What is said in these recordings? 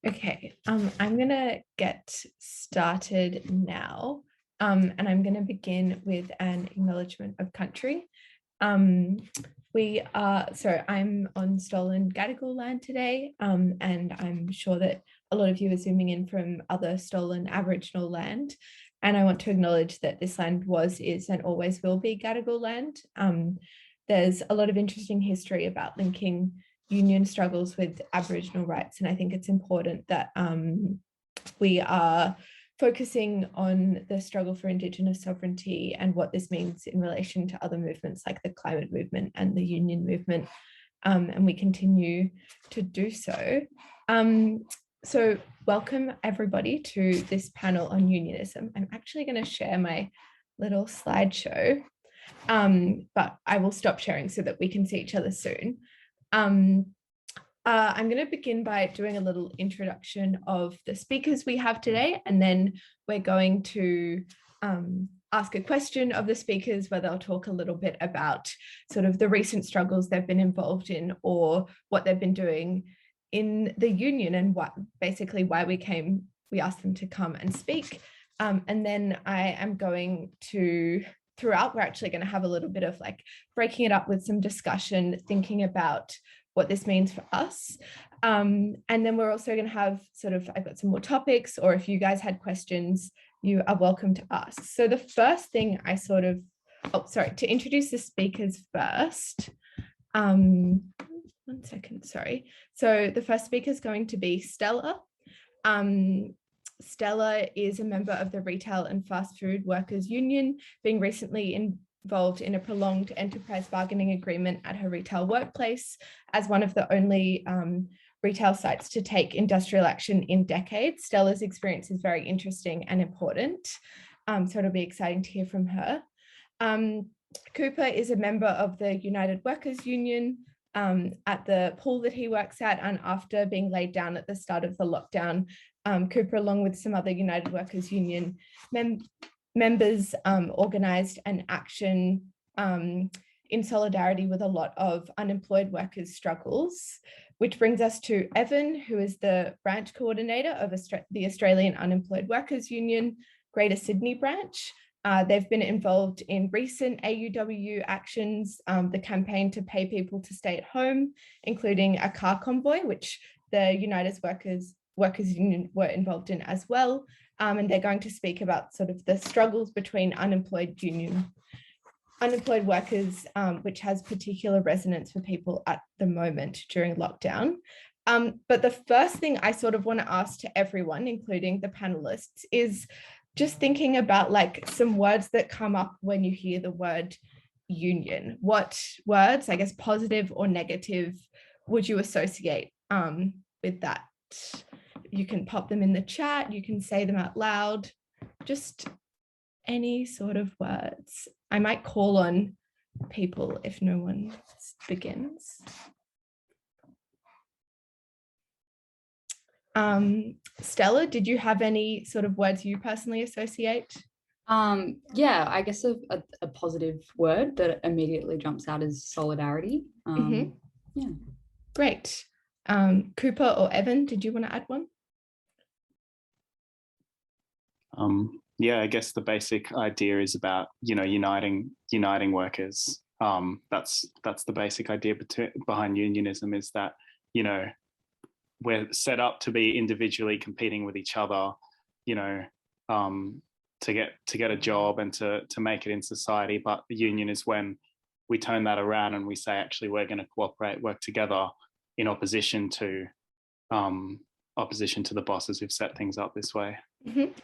Okay, I'm gonna get started now, and I'm gonna begin with an acknowledgement of country. I'm on stolen Gadigal land today, and I'm sure that a lot of you are zooming in from other stolen Aboriginal land. And I want to acknowledge that this land was, is, and always will be Gadigal land. There's a lot of interesting history about linking union struggles with Aboriginal rights, and I think it's important that we are focusing on the struggle for Indigenous sovereignty and what this means in relation to other movements like the climate movement and the union movement, and we continue to do so. So welcome everybody to this panel on unionism. I'm actually going to share my little slideshow, but I will stop sharing so that we can see each other soon. I'm going to begin by doing a little introduction of the speakers we have today, and then we're going to ask a question of the speakers where they'll talk a little bit about sort of the recent struggles they've been involved in or what they've been doing in the union and what basically why we asked them to come and speak. And then I am going to, throughout, we're actually going to have a little bit of like breaking it up with some discussion, thinking about what this means for us. And then we're also going to have sort of, I've got some more topics, or if you guys had questions, you are welcome to ask. So the first thing I sort of, to introduce the speakers first. One second, sorry. So the first speaker is going to be Stella. Stella is a member of the Retail and Fast Food Workers Union, being recently involved in a prolonged enterprise bargaining agreement at her retail workplace as one of the only retail sites to take industrial action in decades. Stella's experience is very interesting and important, so it'll be exciting to hear from her. Cooper is a member of the United Workers Union at the pool that he works at, and after being laid down at the start of the lockdown, Cooper, along with some other United Workers Union members, organised an action in solidarity with a lot of unemployed workers' struggles, which brings us to Evan, who is the branch coordinator of the Australian Unemployed Workers Union, Greater Sydney branch. They've been involved in recent AUWU actions, the campaign to pay people to stay at home, including a car convoy, which the United Workers Union were involved in as well. And they're going to speak about sort of the struggles between unemployed workers, which has particular resonance for people at the moment during lockdown. But the first thing I sort of want to ask to everyone, including the panelists, is just thinking about like some words that come up when you hear the word union. What words, I guess, positive or negative, would you associate with that? You can pop them in the chat, you can say them out loud, just any sort of words. I might call on people if no one begins. Stella, did you have any sort of words you personally associate? Yeah, I guess a positive word that immediately jumps out is solidarity. Yeah. Great. Cooper or Evan, did you want to add one? Yeah, I guess the basic idea is about, uniting workers. That's the basic idea behind unionism, is that, we're set up to be individually competing with each other, to get a job and to make it in society. But the union is when we turn that around and we say, actually, we're going to cooperate, work together in opposition to the bosses who've set things up this way.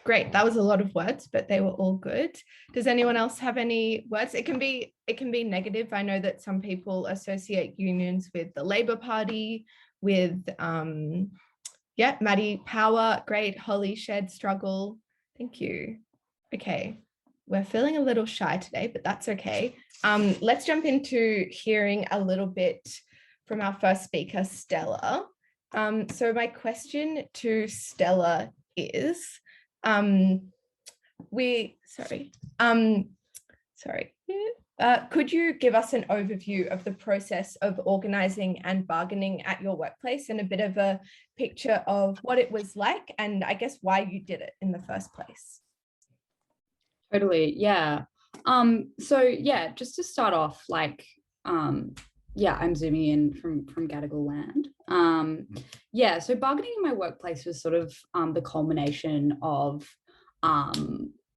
Great, that was a lot of words, but they were all good. Does anyone else have any words? It can be negative. I know that some people associate unions with the Labour Party, with Maddie, power. Great. Holly, shared struggle. Thank you. Okay, we're feeling a little shy today, but that's okay. Let's jump into hearing a little bit from our first speaker, Stella. So my question to Stella is, Could you give us an overview of the process of organising and bargaining at your workplace and a bit of a picture of what it was like and I guess why you did it in the first place? Totally, yeah. So yeah, just to start off, like, yeah, I'm zooming in from Gadigal land. Yeah, so bargaining in my workplace was sort of the culmination of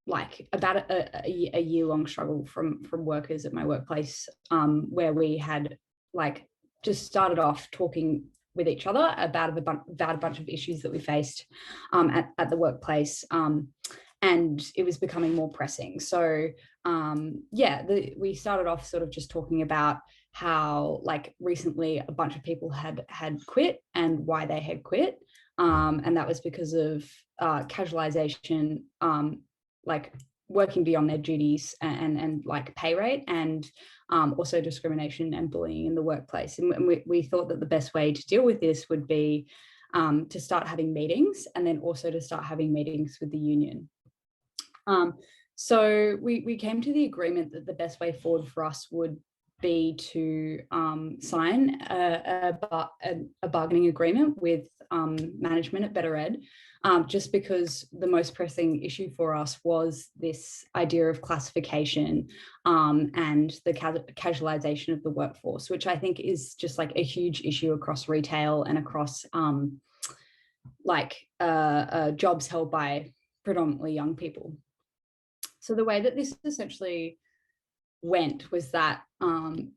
like about a year-long struggle from workers at my workplace, where we had like just started off talking with each other about a bunch of issues that we faced at the workplace. And it was becoming more pressing. So yeah, we started off sort of just talking about how like recently a bunch of people had quit and why they had quit. And that was because of casualisation, like working beyond their duties and like pay rate, and also discrimination and bullying in the workplace. And we thought that the best way to deal with this would be to start having meetings, and then also to start having meetings with the union. So we came to the agreement that the best way forward for us would be to sign a bargaining agreement with management at Better Ed, just because the most pressing issue for us was this idea of classification and the casualisation of the workforce, which I think is just like a huge issue across retail and across jobs held by predominantly young people. So the way that this essentially went was that coming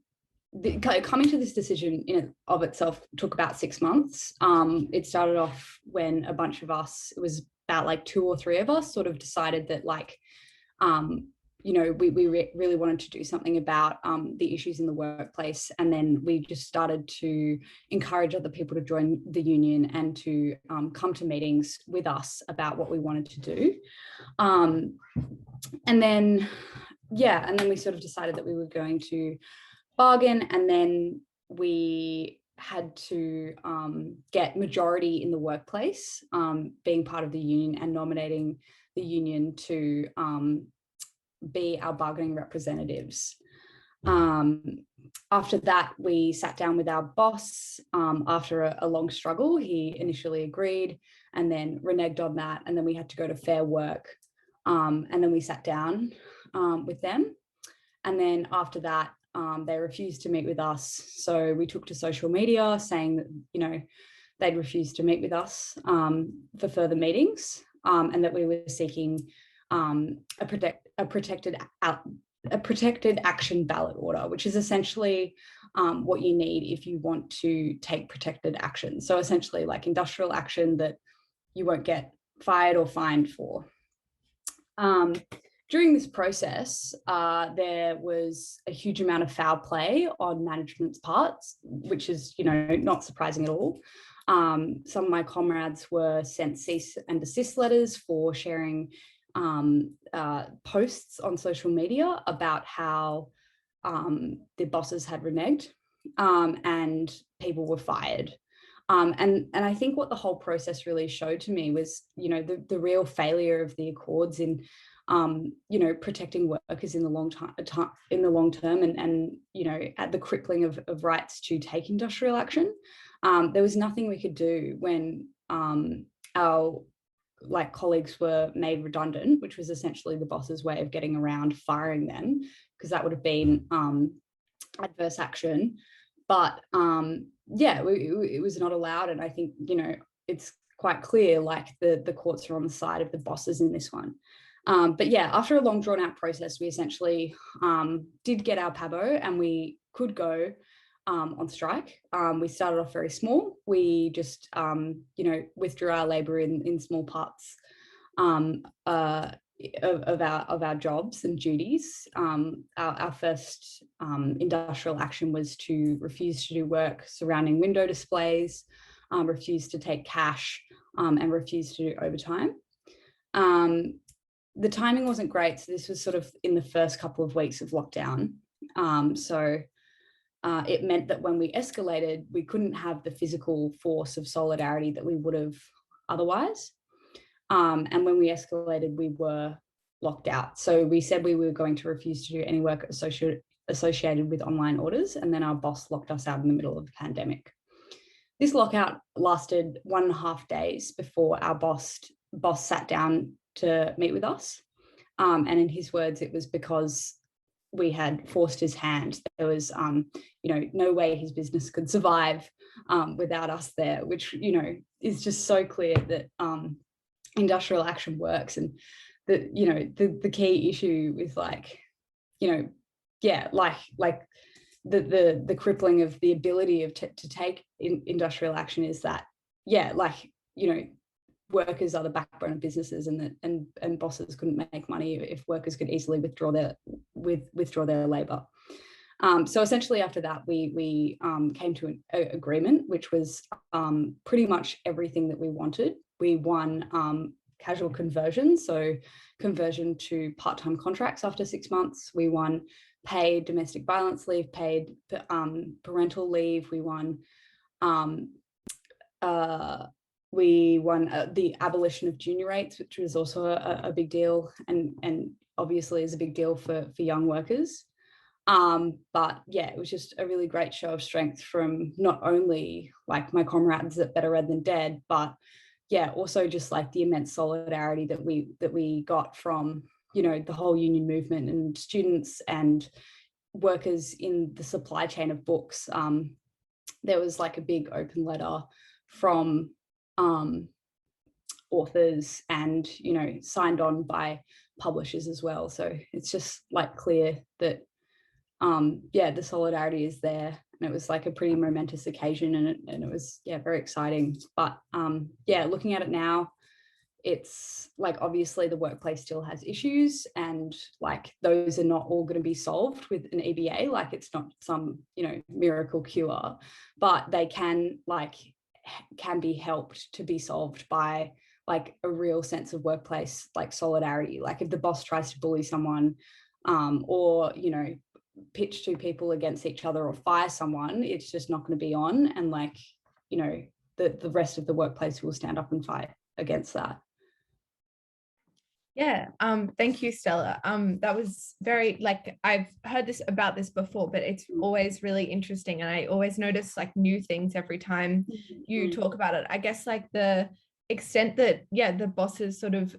to this decision in and of itself took about 6 months. It started off when a bunch of us, it was about like 2 or 3 of us, sort of decided that like, you know, we really wanted to do something about the issues in the workplace. And then we just started to encourage other people to join the union and to come to meetings with us about what we wanted to do. And then, yeah, and then we sort of decided that we were going to bargain, and then we had to get majority in the workplace, being part of the union and nominating the union to be our bargaining representatives. After that, we sat down with our boss after a long struggle. He initially agreed and then reneged on that, and then we had to go to Fair Work. And then we sat down with them. And then after that, they refused to meet with us. So we took to social media saying that, you know, they'd refused to meet with us for further meetings, and that we were seeking a protected action ballot order, which is essentially what you need if you want to take protected action. So essentially like industrial action that you won't get fired or fined for. During this process, there was a huge amount of foul play on management's parts, which is, you know, not surprising at all. Some of my comrades were sent cease and desist letters for sharing posts on social media about how the bosses had reneged, and people were fired. And I think what the whole process really showed to me was, you know, the real failure of the Accords in, you know, protecting workers in the long term, and you know, at the crippling of rights to take industrial action. There was nothing we could do when our like colleagues were made redundant, which was essentially the boss's way of getting around firing them, because that would have been adverse action. But yeah, it was not allowed. And I think, you know, it's quite clear, like the courts are on the side of the bosses in this one. But yeah, after a long drawn out process, we essentially did get our PABO, and we could go on strike. We started off very small. We just, you know, withdrew our labour in small parts of our jobs and duties. Our first industrial action was to refuse to do work surrounding window displays, refuse to take cash, and refuse to do overtime. The timing wasn't great, so this was sort of in the first couple of weeks of lockdown. It meant that when we escalated, we couldn't have the physical force of solidarity that we would have otherwise. And when we escalated, we were locked out. So we said we were going to refuse to do any work associated with online orders, and then our boss locked us out in the middle of the pandemic. This lockout lasted 1.5 days before our boss sat down to meet with us. And in his words, it was because we had forced his hand. There was, no way his business could survive without us there, which, is just so clear that industrial action works. And that, the key issue with the crippling of the ability to take industrial action is that, workers are the backbone of businesses, and bosses couldn't make money if workers could easily withdraw their labor. So essentially after that, we came to an agreement, which was pretty much everything that we wanted. We won casual conversion, so conversion to part-time contracts after 6 months. We won paid domestic violence leave, paid parental leave. We won the abolition of junior rates, which was also a big deal, and obviously is a big deal for young workers. But yeah, it was just a really great show of strength from not only like my comrades at Better Red Than Dead, but yeah, also just like the immense solidarity that we got from, the whole union movement and students and workers in the supply chain of books. There was like a big open letter from authors and, signed on by publishers as well. So it's just like clear that, the solidarity is there. And it was like a pretty momentous occasion, and it was, very exciting. But looking at it now, it's like, obviously the workplace still has issues, and like those are not all going to be solved with an EBA. Like it's not some, miracle cure, but they can be helped to be solved by like a real sense of workplace, like solidarity. Like if the boss tries to bully someone, or, pitch two people against each other or fire someone, it's just not going to be on. And like, the rest of the workplace will stand up and fight against that. Yeah, thank you, Stella. That was very, I've heard about this before, but it's always really interesting, and I always notice like new things every time you talk about it. I guess like the extent that, the bosses sort of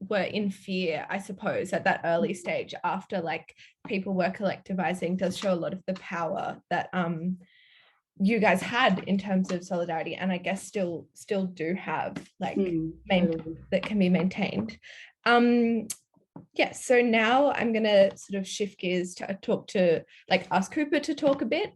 were in fear, I suppose, at that early stage after like people were collectivizing does show a lot of the power that you guys had in terms of solidarity, and I guess still do have that can be maintained. So now I'm gonna sort of shift gears to ask Cooper to talk a bit.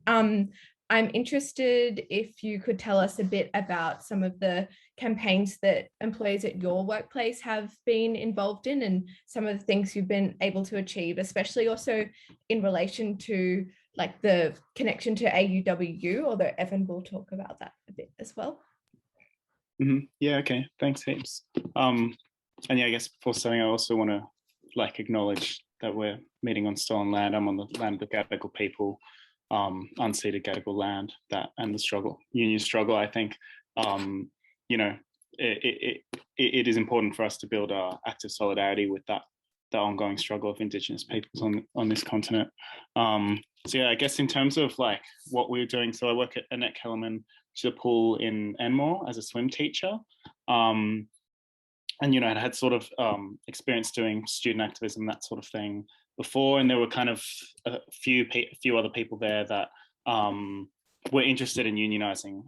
I'm interested if you could tell us a bit about some of the campaigns that employees at your workplace have been involved in, and some of the things you've been able to achieve, especially also in relation to like the connection to AUWU, although Evan will talk about that a bit as well. Yeah, okay, thanks heaps. And I guess before starting, I also want to acknowledge that we're meeting on stolen land. I'm on the land of the Gadigal people, unceded Gadigal land, and the union struggle. I think, it is important for us to build our active solidarity with the ongoing struggle of Indigenous peoples on this continent. I guess in terms of what we're doing, so I work at Annette Kellerman, which is a pool in Enmore, as a swim teacher. And, I had sort of experience doing student activism, that sort of thing before. And there were kind of a few other people there that were interested in unionizing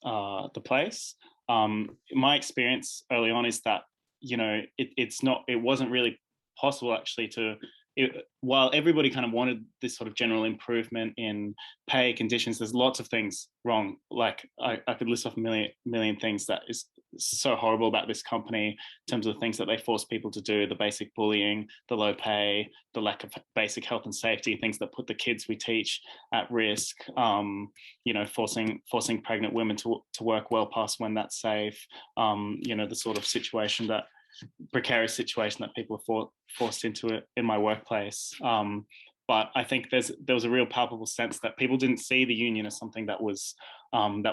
the place. My experience early on is that, it wasn't really possible actually while everybody kind of wanted this sort of general improvement in pay conditions, there's lots of things wrong. Like I could list off a million things that is so horrible about this company in terms of the things that they force people to do, the basic bullying, the low pay, the lack of basic health and safety, things that put the kids we teach at risk, forcing pregnant women to work well past when that's safe, the sort of precarious situation that people are forced into it in my workplace. But I think there was a real palpable sense that people didn't see the union as something that was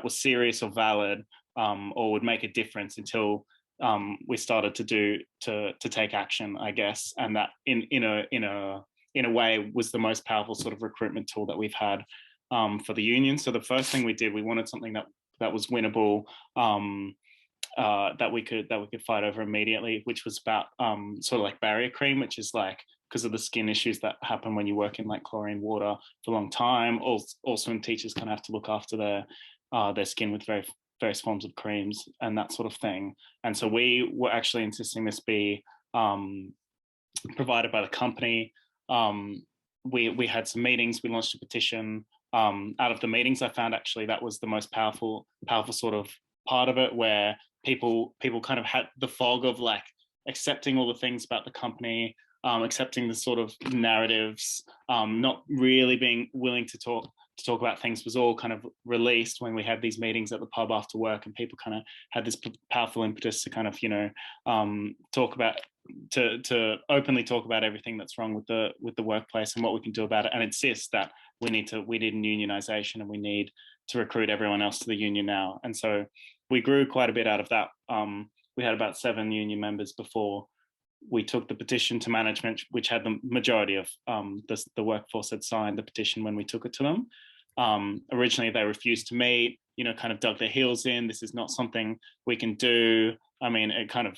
serious or valid, or would make a difference until we started to take action, I guess, and that in a way was the most powerful sort of recruitment tool that we've had for the union. So the first thing we did, we wanted something that was winnable, that we could fight over immediately, which was about sort of like barrier cream, which is like, because of the skin issues that happen when you work in like chlorine water for a long time. Also, and teachers kind of have to look after their skin with various forms of creams and that sort of thing. And so we were actually insisting this be provided by the company. We had some meetings. We launched a petition. Out of the meetings, I found actually that was the most powerful sort of part of it, where people kind of had the fog of like accepting all the things about the company, accepting the sort of narratives, not really being willing to talk about things, was all kind of released when we had these meetings at the pub after work, and people kind of had this powerful impetus to kind of, talk about, to openly talk about everything that's wrong with the workplace and what we can do about it, and insist that we need unionization, and we need to recruit everyone else to the union now. And so we grew quite a bit out of that. We had about 7 union members before we took the petition to management, which had the majority of the workforce had signed the petition when we took it to them. Originally, they refused to meet, kind of dug their heels in. This is not something we can do. I mean, it kind of,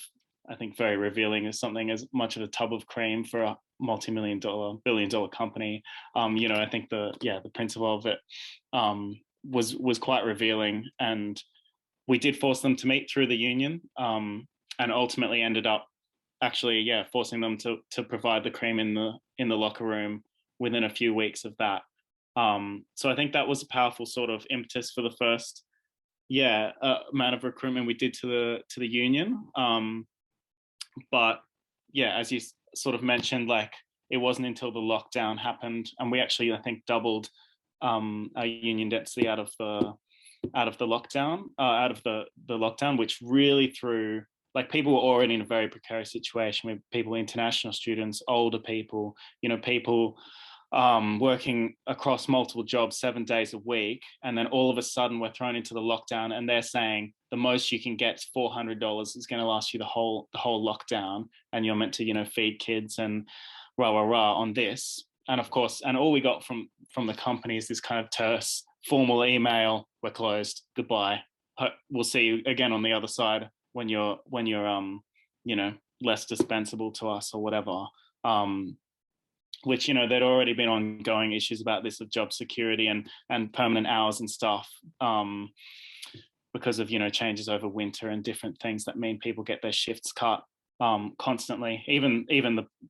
I think, very revealing as something as much of a tub of cream for a billion-dollar company. I think the principle of it was quite revealing, and we did force them to meet through the union, and ultimately ended up actually, forcing them to provide the cream in the locker room within a few weeks of that. So I think that was a powerful sort of impetus for the first, amount of recruitment we did to the union. But as you sort of mentioned, like, it wasn't until the lockdown happened, and we actually, I think, doubled our union density out of the lockdown, which really threw, like, people were already in a very precarious situation with people, international students, older people, people working across multiple jobs 7 days a week. And then all of a sudden we're thrown into the lockdown, and they're saying the most you can get is $400. Is going to last you the whole lockdown. And you're meant to, feed kids and rah on this. And of course, and all we got from the company is this kind of terse formal email: we're closed, goodbye. We'll see you again on the other side when you're less dispensable to us, or whatever. Which, there'd already been ongoing issues about this, of job security and permanent hours and stuff, because of, changes over winter and different things that mean people get their shifts cut constantly.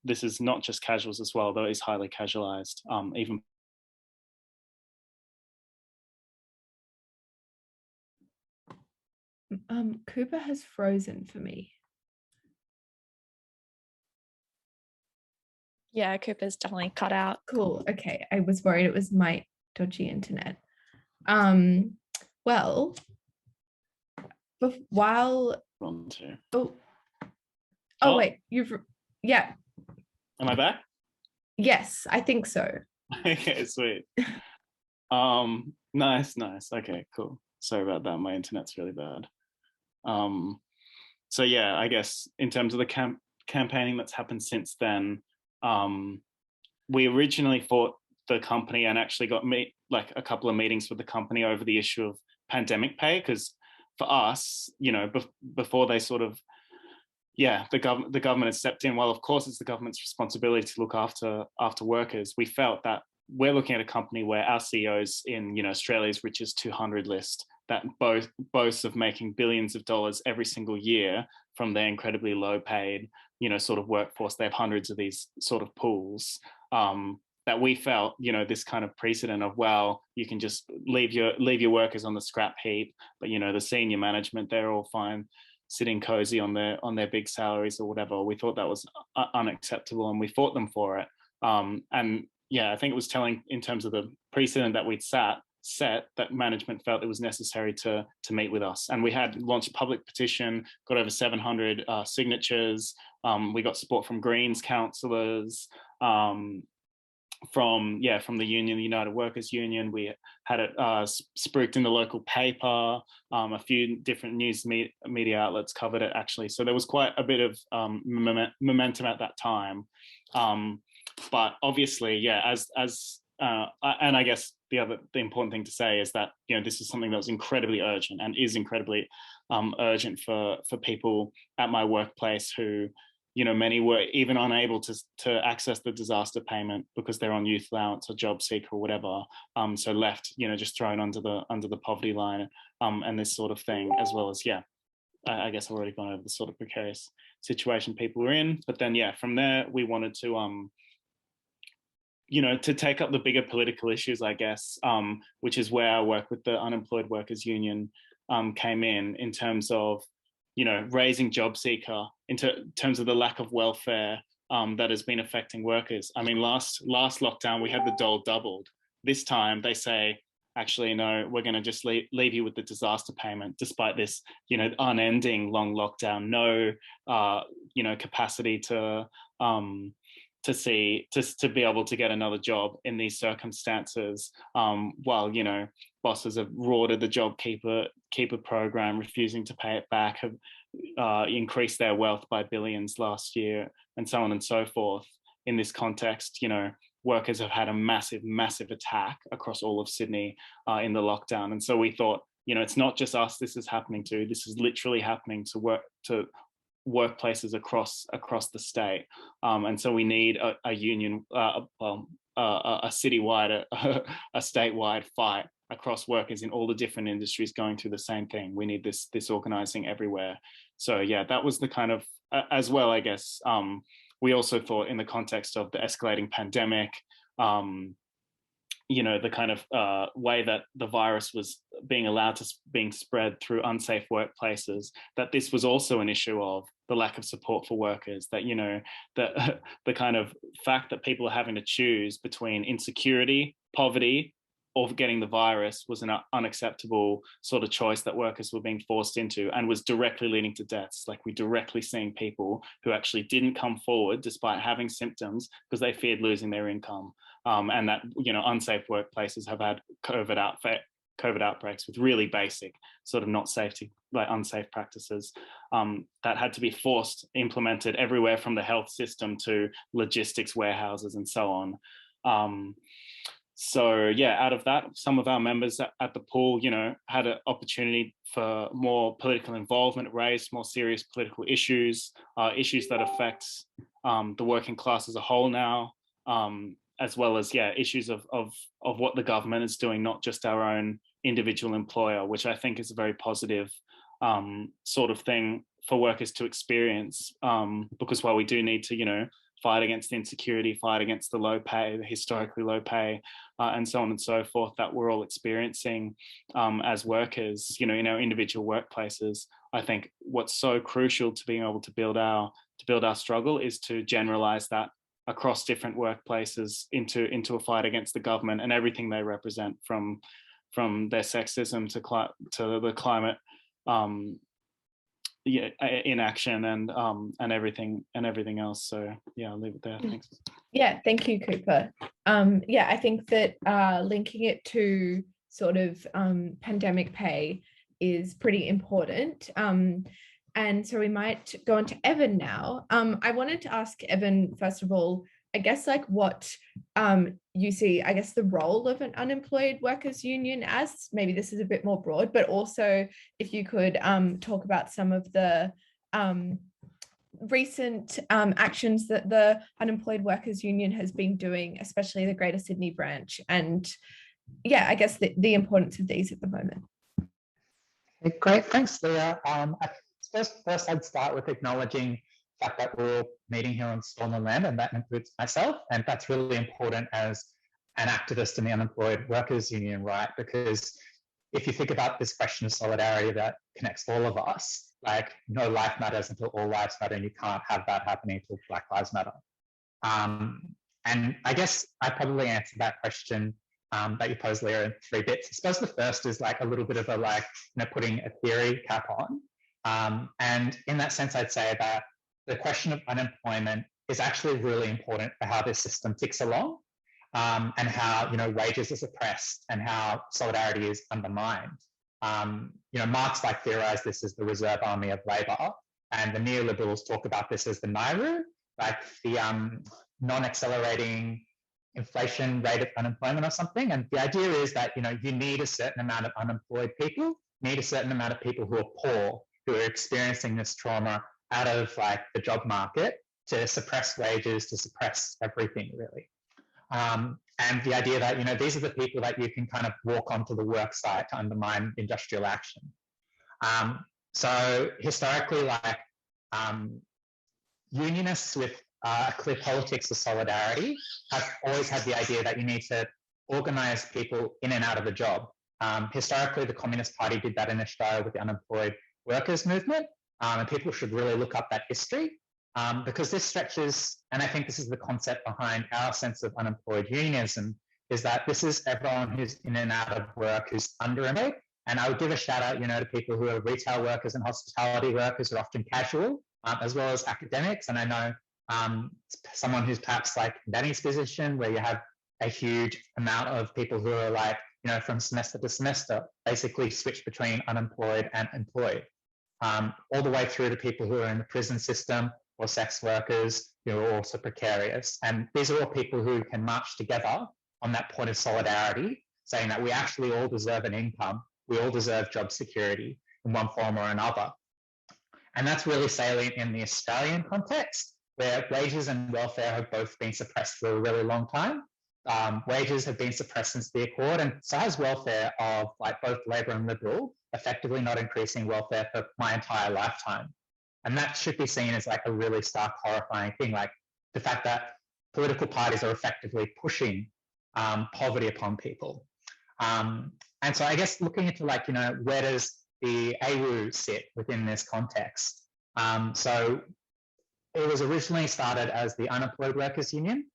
This is not just casuals as well, though it is highly casualized. Even Cooper has frozen for me. Yeah, Cooper's definitely cut out. Cool. Okay. I was worried it was my dodgy internet. Well, while wait, yeah. Am I back? Yes, I think so. Okay, sweet. Nice. Okay, cool. Sorry about that. My internet's really bad. So I guess in terms of the campaigning that's happened since then, we originally fought the company and actually got a couple of meetings with the company over the issue of pandemic pay, because for us, before they sort of, the government has stepped in. Well, of course, it's the government's responsibility to look after workers. We felt that we're looking at a company where our CEO's in, Australia's richest 200 list, that boasts of making billions of dollars every single year from their incredibly low paid, sort of workforce. They have hundreds of these sort of pools, that we felt, this kind of precedent of, well, you can just leave your workers on the scrap heap, but the senior management, they're all fine sitting cozy on their big salaries or whatever. We thought that was unacceptable, and we fought them for it. And I think it was telling in terms of the precedent that we'd set, that management felt it was necessary to meet with us. And we had launched a public petition, got over 700 signatures. We got support from Greens councillors, from the union, the United Workers Union. We had it spruiked in the local paper. A few different news media outlets covered it, actually. So there was quite a bit of momentum at that time. But obviously, yeah, and I guess the important thing to say is that, you know, this is something that was incredibly urgent and is incredibly urgent for people at my workplace who, you know, many were even unable to access the disaster payment because they're on youth allowance or job seeker or whatever. So left, you know, just thrown under the poverty line, and this sort of thing, as well as, yeah, I guess I've already gone over the sort of precarious situation people were in. But then, yeah, from there we wanted to, you know, to take up the bigger political issues, I guess, which is where our work with the Unemployed Workers Union came in terms of, you know, raising job seeker, in terms of the lack of welfare that has been affecting workers. I mean, last lockdown, we had the dole doubled. This time they say, actually, no, we're going to just leave you with the disaster payment, despite this, you know, unending long lockdown, no, you know, capacity to be able to get another job in these circumstances, while, you know, bosses have rorted the JobKeeper program, refusing to pay it back, have increased their wealth by billions last year, and so on and so forth. In this context, you know, workers have had a massive attack across all of Sydney in the lockdown. And so we thought, you know, it's not just us this is happening to, this is literally happening to workplaces across the state. And so we need a union, a citywide, a statewide fight across workers in all the different industries going through the same thing. We need this organising everywhere. So yeah, that was the kind of, as well, I guess, we also thought in the context of the escalating pandemic, you know, the kind of way that the virus was being spread through unsafe workplaces, that this was also an issue of the lack of support for workers, that, you know, that the kind of fact that people are having to choose between insecurity, poverty, or getting the virus was an unacceptable sort of choice that workers were being forced into, and was directly leading to deaths. Like, we're directly seeing people who actually didn't come forward despite having symptoms because they feared losing their income. And that, you know, unsafe workplaces have had COVID outbreaks with really basic sort of not safety, like unsafe practices that had to be implemented everywhere from the health system to logistics warehouses and so on. So yeah, out of that, some of our members at the pool, you know, had an opportunity for more political involvement, raised more serious political issues, issues that affect the working class as a whole now, as well as, yeah, issues of what the government is doing, not just our own individual employer, which I think is a very positive sort of thing for workers to experience, because while we do need to, you know, fight against insecurity, fight against the low pay, the historically low pay, and so on and so forth that we're all experiencing as workers, you know, in our individual workplaces. I think what's so crucial to being able to build our struggle is to generalize that across different workplaces into a fight against the government and everything they represent, from their sexism to the climate inaction and everything else. So yeah, I'll leave it there. Thanks. Yeah, thank you, Cooper. Yeah, I think that linking it to sort of pandemic pay is pretty important. And so we might go on to Evan now. I wanted to ask Evan, first of all, I guess, like, what you see, I guess, the role of an unemployed workers union as. Maybe this is a bit more broad, but also if you could talk about some of the recent actions that the Unemployed Workers Union has been doing, especially the Greater Sydney branch, and yeah, I guess the importance of these at the moment. Okay, great, thanks, Leah. First, I'd start with acknowledging the fact that we're all meeting here on stolen land, and that includes myself, and that's really important as an activist in the Unemployed Workers Union, right? Because if you think about this question of solidarity that connects all of us, like, no life matters until all lives matter, and you can't have that happening until Black Lives Matter. And I guess I probably answered that question that you posed, Leah, in 3 bits. I suppose the first is like a little bit of a, like, you know, putting a theory cap on. And in that sense, I'd say that the question of unemployment is actually really important for how this system ticks along. and how, wages are suppressed and how solidarity is undermined. Marx theorized this as the reserve army of labor, and the neoliberals talk about this as the NAIRU, the non-accelerating inflation rate of unemployment or something. And the idea is that, you need a certain amount of unemployed people, need a certain amount of people who are poor, who are experiencing this trauma out of the job market to suppress wages, to suppress everything really. And the idea that, these are the people that you can kind of walk onto the work site to undermine industrial action. So historically, unionists with a clear politics of solidarity have always had the idea that you need to organise people in and out of a job. Historically, the Communist Party did that in Australia with the unemployed workers movement, and people should really look up that history. Because this stretches, and I think this is the concept behind our sense of unemployed unionism, is that this is everyone who's in and out of work, who's underemployed. And I would give a shout out, to people who are retail workers and hospitality workers who are often casual, as well as academics. And I know someone who's perhaps in Danny's position, where you have a huge amount of people who are from semester to semester, basically switch between unemployed and employed, all the way through to people who are in the prison system, or sex workers who are also precarious. And these are all people who can march together on that point of solidarity, saying that we actually all deserve an income, we all deserve job security in one form or another. And that's really salient in the Australian context, where wages and welfare have both been suppressed for a really long time. Wages have been suppressed since the Accord, and so has welfare of both Labor and Liberal, effectively not increasing welfare for my entire lifetime. And that should be seen as a really stark, horrifying thing, the fact that political parties are effectively pushing poverty upon people. And so I guess looking into where does the AUWU sit within this context? So it was originally started as the Unemployed Workers Union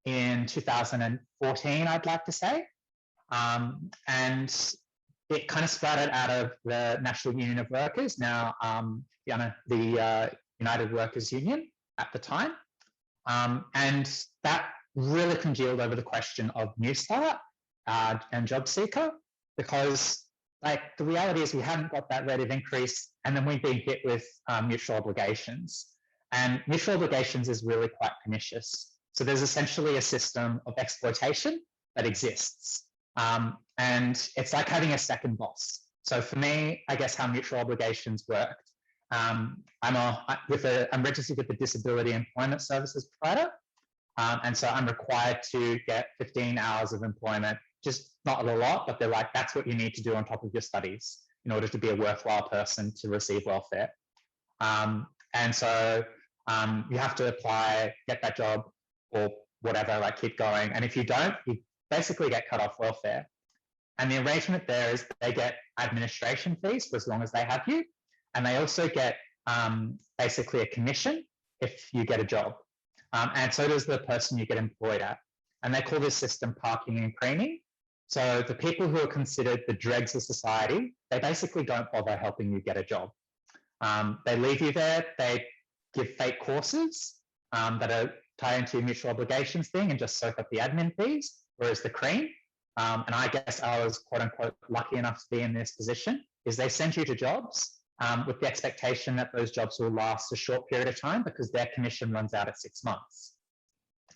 in 2014, I'd like to say. And it kind of sprouted out of the National Union of Workers, now the United Workers Union at the time. And that really congealed over the question of New Start and Job Seeker, because the reality is we haven't got that rate of increase, and then we've been hit with mutual obligations. And mutual obligations is really quite pernicious. So there's essentially a system of exploitation that exists. And it's like having a second boss. So for me, I guess how mutual obligations worked, I'm registered with the Disability Employment Services provider. And so I'm required to get 15 hours of employment, just not a lot, but they're that's what you need to do on top of your studies in order to be a worthwhile person to receive welfare. And so you have to apply, get that job, or whatever, keep going. And if you don't, you basically get cut off welfare. And the arrangement there is they get administration fees for as long as they have you. And they also get basically a commission if you get a job. And so does the person you get employed at. And they call this system parking and preening. So the people who are considered the dregs of society, they basically don't bother helping you get a job. They leave you there, they give fake courses that are tied into your mutual obligations thing and just soak up the admin fees, whereas the cream, and I guess I was quote unquote lucky enough to be in this position, is they send you to jobs with the expectation that those jobs will last a short period of time because their commission runs out at 6 months.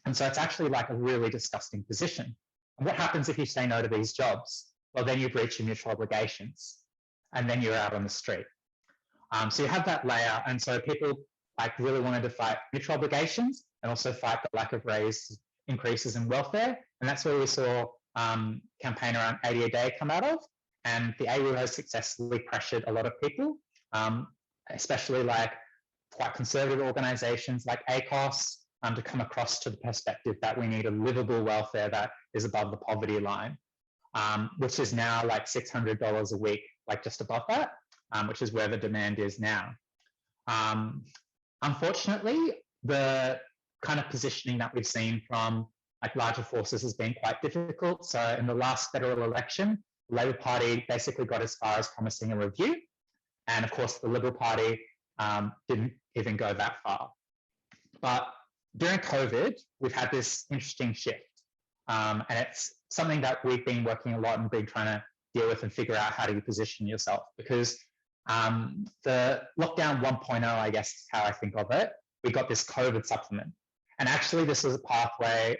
And so it's actually a really disgusting position. And what happens if you say no to these jobs? Well, then you breach your mutual obligations and then you're out on the street. So you have that layer. And so people really wanted to fight mutual obligations and also fight the lack of increases in welfare. And that's where we saw campaign around 80 a day come out of. And the AUWU has successfully pressured a lot of people, especially quite conservative organisations like ACOS, to come across to the perspective that we need a livable welfare that is above the poverty line, which is now $600 a week, just above that, which is where the demand is now. Unfortunately, the kind of positioning that we've seen from larger forces has been quite difficult. So in the last federal election, the Labor Party basically got as far as promising a review. And of course, the Liberal Party didn't even go that far. But during COVID, we've had this interesting shift. And it's something that we've been working a lot and been trying to deal with and figure out how do you position yourself, because the lockdown 1.0, I guess is how I think of it, we got this COVID supplement. And actually this is a pathway,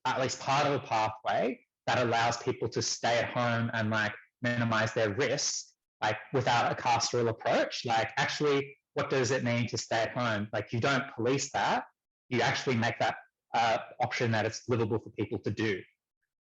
at least part of a pathway, that allows people to stay at home and like minimize their risk, like without a carceral approach. Like actually, what does it mean to stay at home? Like you don't police that, you actually make that option that it's livable for people to do.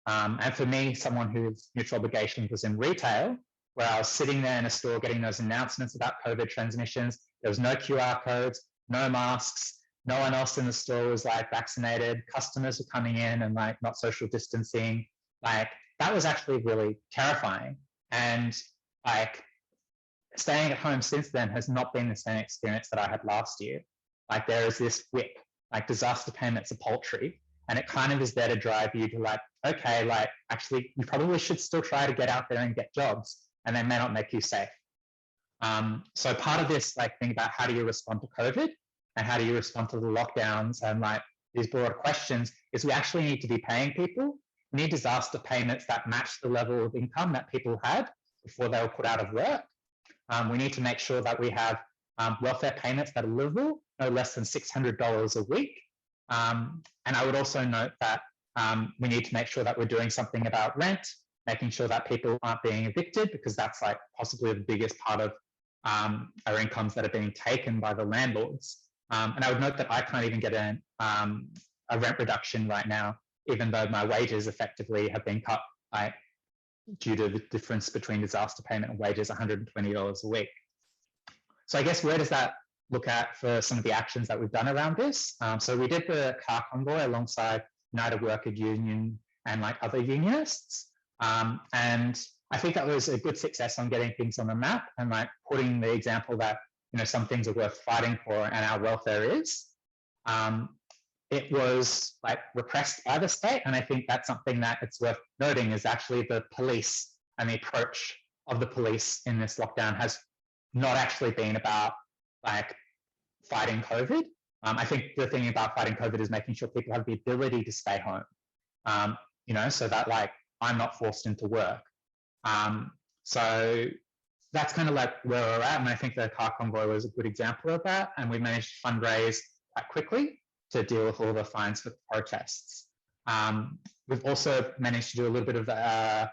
And for me, someone whose mutual obligation was in retail, where I was sitting there in a store getting those announcements about COVID transmissions, there was no QR codes, no masks, no one else in the store was like vaccinated, customers were coming in and like not social distancing. Like that was actually really terrifying. And like staying at home since then has not been the same experience that I had last year. Like there is this whip, like disaster payments are paltry, and it kind of is there to drive you to like, okay, like actually you probably should still try to get out there and get jobs, and they may not make you safe. So part of this like thing about how do you respond to COVID and how do you respond to the lockdowns and like these broader questions is we actually need to be paying people. We need disaster payments that match the level of income that people had before they were put out of work. We need to make sure that we have welfare payments that are livable, no less than $600 a week. And I would also note that we need to make sure that we're doing something about rent, making sure that people aren't being evicted, because that's like possibly the biggest part of our incomes that are being taken by the landlords. And I would note that I can't even get a rent reduction right now, even though my wages effectively have been cut like, due to the difference between disaster payment and wages, $120 a week. So I guess where does that look at for some of the actions that we've done around this? So we did the car convoy alongside United Workers Union and like other unionists. And I think that was a good success on getting things on the map and like putting the example that, you know, some things are worth fighting for and our welfare is. It was like repressed by the state. And I think that's something that it's worth noting is actually the police and the approach of the police in this lockdown has not actually been about like fighting COVID. I think the thing about fighting COVID is making sure people have the ability to stay home, you know, so that like I'm not forced into work. So that's kind of like where we're at. And I think the car convoy was a good example of that. And we managed to fundraise quite quickly to deal with all the fines for protests. We've also managed to do a little bit of a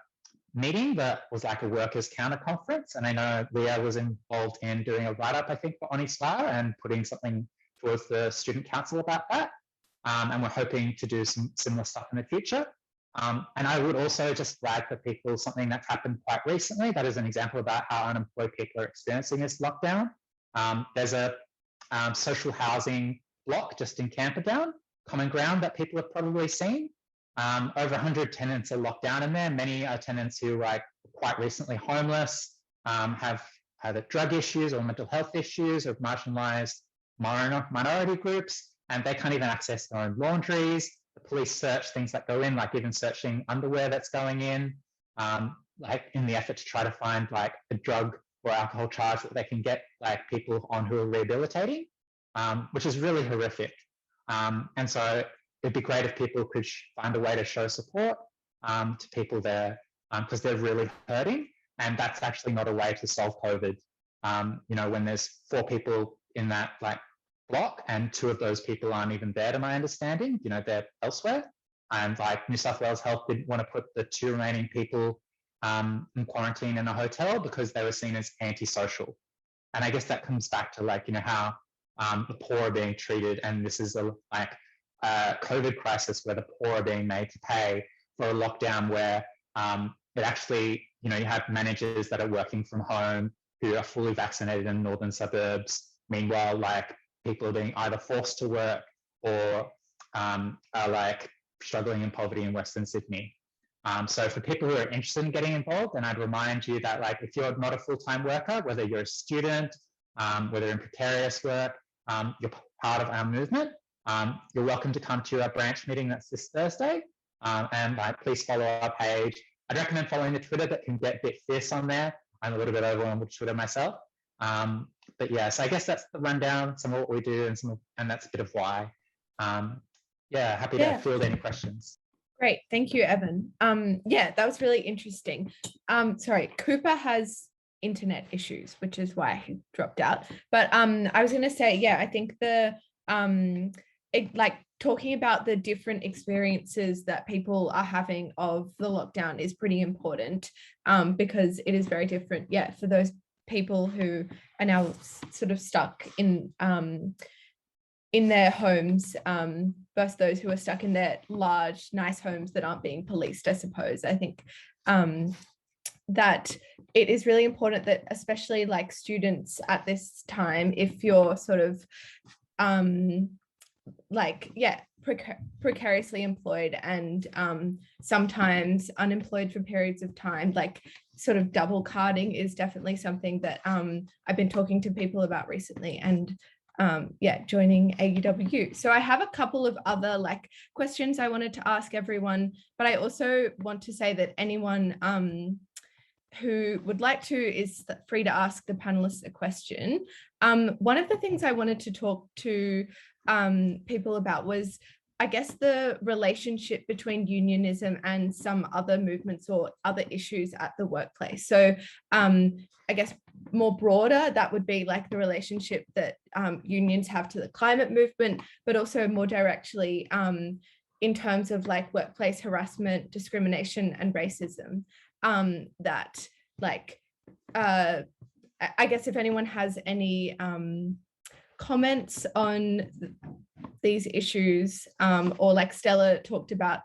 meeting that was like a workers' counter conference. And I know Leah was involved in doing a write-up, I think, for Onisla and putting something towards the student council about that. And we're hoping to do some similar stuff in the future. And I would also just flag for people something that's happened quite recently. That is an example about how unemployed people are experiencing this lockdown. There's a social housing block just in Camperdown, Common Ground, that people have probably seen. Over 100 tenants are locked down in there. Many are tenants who are quite recently homeless, have either drug issues or mental health issues, or marginalised minority groups, and they can't even access their own laundries. The police search things that go in, like even searching underwear that's going in, like in the effort to try to find like a drug or alcohol charge that they can get like people on who are rehabilitating, which is really horrific. And so it'd be great if people could find a way to show support to people there because they're really hurting. And that's actually not a way to solve COVID. You know, when there's 4 people in that like block and 2 of those people aren't even there to my understanding, you know, they're elsewhere. And like New South Wales Health didn't want to put the 2 remaining people in quarantine in a hotel because they were seen as antisocial. And I guess that comes back to like, you know, how the poor are being treated. And this is a COVID crisis where the poor are being made to pay for a lockdown where it actually, you know, you have managers that are working from home who are fully vaccinated in northern suburbs. Meanwhile, like people are being either forced to work or are like struggling in poverty in Western Sydney. So for people who are interested in getting involved, and I'd remind you that like if you're not a full-time worker, whether you're a student, whether in precarious work, you're part of our movement. You're welcome to come to our branch meeting that's this Thursday, and please follow our page. I'd recommend following the Twitter that can get a bit fierce on there. I'm a little bit overwhelmed with Twitter myself. But yeah, so I guess that's the rundown, some of what we do and that's a bit of why. Yeah, happy to field any questions. Great, thank you, Evan. Yeah, that was really interesting. Sorry, Cooper has internet issues, which is why he dropped out. But I was going to say, yeah, I think like talking about the different experiences that people are having of the lockdown is pretty important, because it is very different. Yeah, for those people who are now sort of stuck in their homes, versus those who are stuck in their large, nice homes that aren't being policed, I suppose. I think that it is really important that, especially like students at this time, if you're sort of like, yeah, precariously employed and sometimes unemployed for periods of time, like sort of double carding is definitely something that I've been talking to people about recently, and yeah, joining AUWU. So I have a couple of other like questions I wanted to ask everyone, but I also want to say that anyone who would like to is free to ask the panelists a question. One of the things I wanted to talk to people about was, I guess, the relationship between unionism and some other movements or other issues at the workplace. So I guess more broader, that would be like the relationship that unions have to the climate movement, but also more directly in terms of like workplace harassment, discrimination, and racism. That like, I guess if anyone has any comments on these issues, or like Stella talked about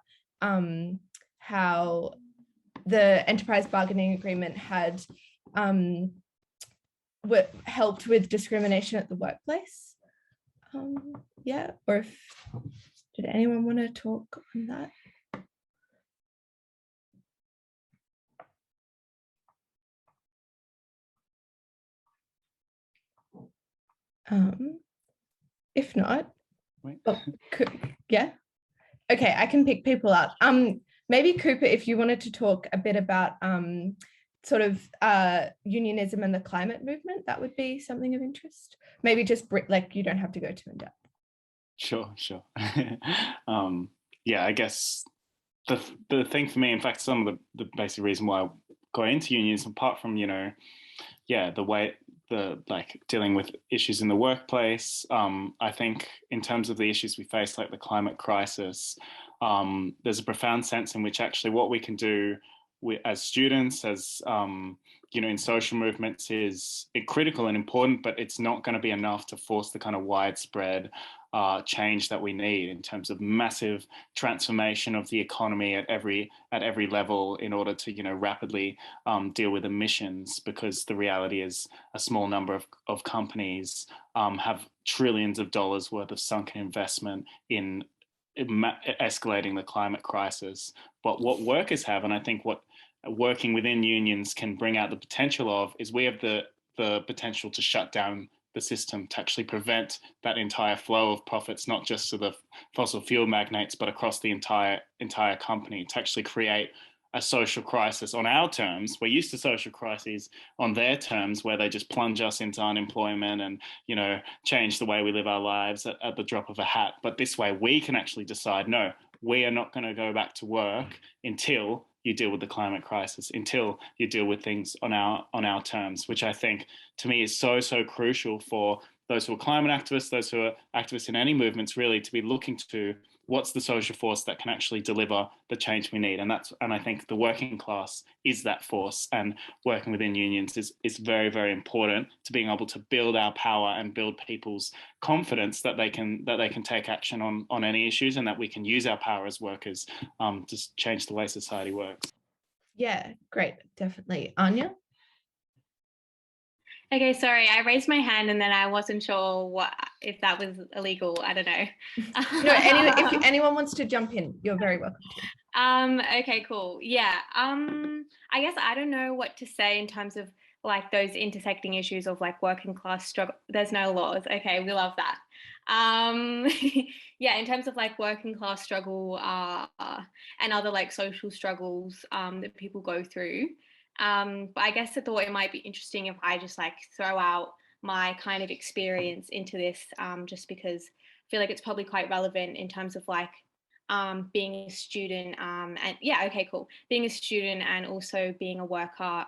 how the enterprise bargaining agreement had helped with discrimination at the workplace. Yeah, or if, did anyone want to talk on that? If not, yeah, okay, I can pick people out. Maybe Cooper, if you wanted to talk a bit about sort of unionism and the climate movement, that would be something of interest. Maybe just like, you don't have to go too in depth. Sure. Yeah, I guess the thing for me, in fact, some of the basic reason why I got into unions, apart from, the way like dealing with issues in the workplace, I think in terms of the issues we face, like the climate crisis, there's a profound sense in which actually what we can do as students, as in social movements, is critical and important, but it's not going to be enough to force the kind of widespread change that we need in terms of massive transformation of the economy at every level in order to rapidly deal with emissions, because the reality is a small number of companies have trillions of dollars worth of sunken investment in escalating the climate crisis. But what workers have, and I think what working within unions can bring out the potential of, is we have the potential to shut down the system, to actually prevent that entire flow of profits, not just to the fossil fuel magnates, but across the entire company, to actually create a social crisis on our terms. We're used to social crises on their terms, where they just plunge us into unemployment and, change the way we live our lives at the drop of a hat. But this way we can actually decide, no, we are not going to go back to work until you deal with the climate crisis, until you deal with things on our terms, which I think to me is so crucial for those who are climate activists, those who are activists in any movements, really, to be looking to what's the social force that can actually deliver the change we need. And I think the working class is that force, and working within unions is very, very important to being able to build our power and build people's confidence that they can take action on any issues, and that we can use our power as workers to change the way society works. Yeah, great, definitely. Anya? Okay, sorry, I raised my hand and then I wasn't sure if that was illegal. I don't know. No, if anyone wants to jump in, you're very welcome to. Okay, cool. Yeah. I guess I don't know what to say in terms of like those intersecting issues of like working class struggle. There's no laws. Okay, we love that. Yeah, in terms of like working class struggle and other like social struggles that people go through. But I guess I thought it might be interesting if I just like throw out my kind of experience into this, just because I feel like it's probably quite relevant in terms of like being a student, and yeah, okay, cool. Being a student and also being a worker,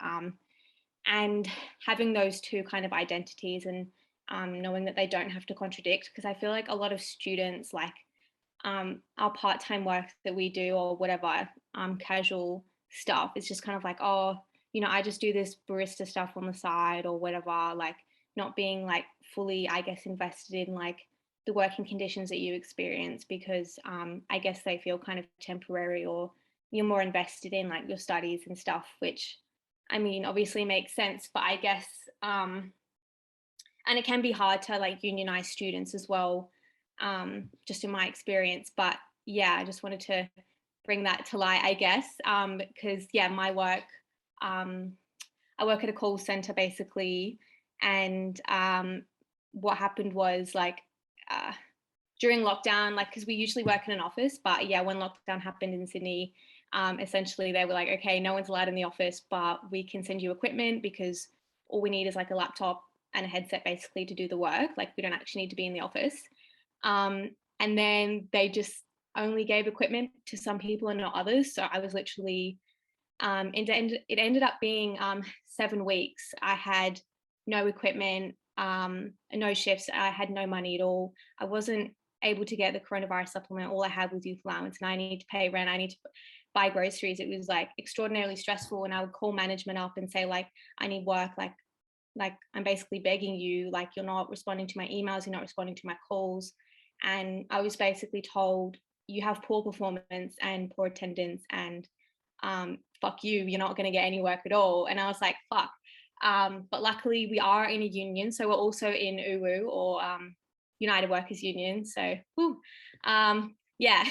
and having those two kind of identities, and knowing that they don't have to contradict, because I feel like a lot of students, like our part-time work that we do or whatever, casual stuff, is just kind of like, oh, you know, I just do this barista stuff on the side or whatever, like not being like fully, I guess, invested in like the working conditions that you experience, because I guess they feel kind of temporary, or you're more invested in like your studies and stuff, which I mean obviously makes sense, but I guess and it can be hard to like unionize students as well, just in my experience. But yeah, I just wanted to bring that to light, I guess, because yeah, my work, I work at a call center basically, and what happened was like during lockdown, like, because we usually work in an office, but yeah, when lockdown happened in Sydney, essentially they were like, okay, no one's allowed in the office, but we can send you equipment, because all we need is like a laptop and a headset basically to do the work. Like, we don't actually need to be in the office. And then they just only gave equipment to some people and not others. So I was literally, it ended up being 7 weeks. I had no equipment, no shifts. I had no money at all. I wasn't able to get the coronavirus supplement. All I had was youth allowance, and I need to pay rent. I need to buy groceries. It was like extraordinarily stressful. And I would call management up and say, like, I need work. Like I'm basically begging you, like, you're not responding to my emails, you're not responding to my calls. And I was basically told, you have poor performance and poor attendance, and fuck you, you're not going to get any work at all. And I was like, fuck. But luckily we are in a union, so we're also in AUWU, or United Workers Union. So yeah.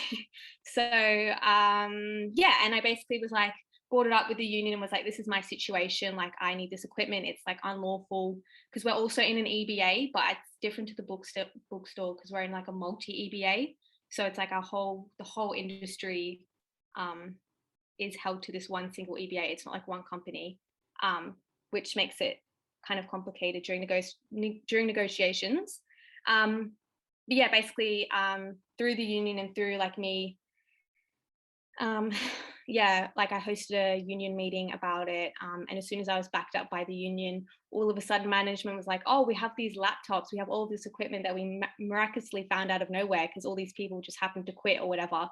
So yeah, and I basically was like, brought it up with the union and was like, this is my situation, like I need this equipment, it's like unlawful, because we're also in an EBA, but it's different to the bookstore because we're in like a multi EBA. So it's like the whole industry is held to this one single EBA. It's not like one company, which makes it kind of complicated during negotiations. But yeah, basically through the union and through like me, yeah, like I hosted a union meeting about it, and as soon as I was backed up by the union, all of a sudden management was like, oh, we have these laptops, we have all this equipment that we miraculously found out of nowhere because all these people just happened to quit or whatever,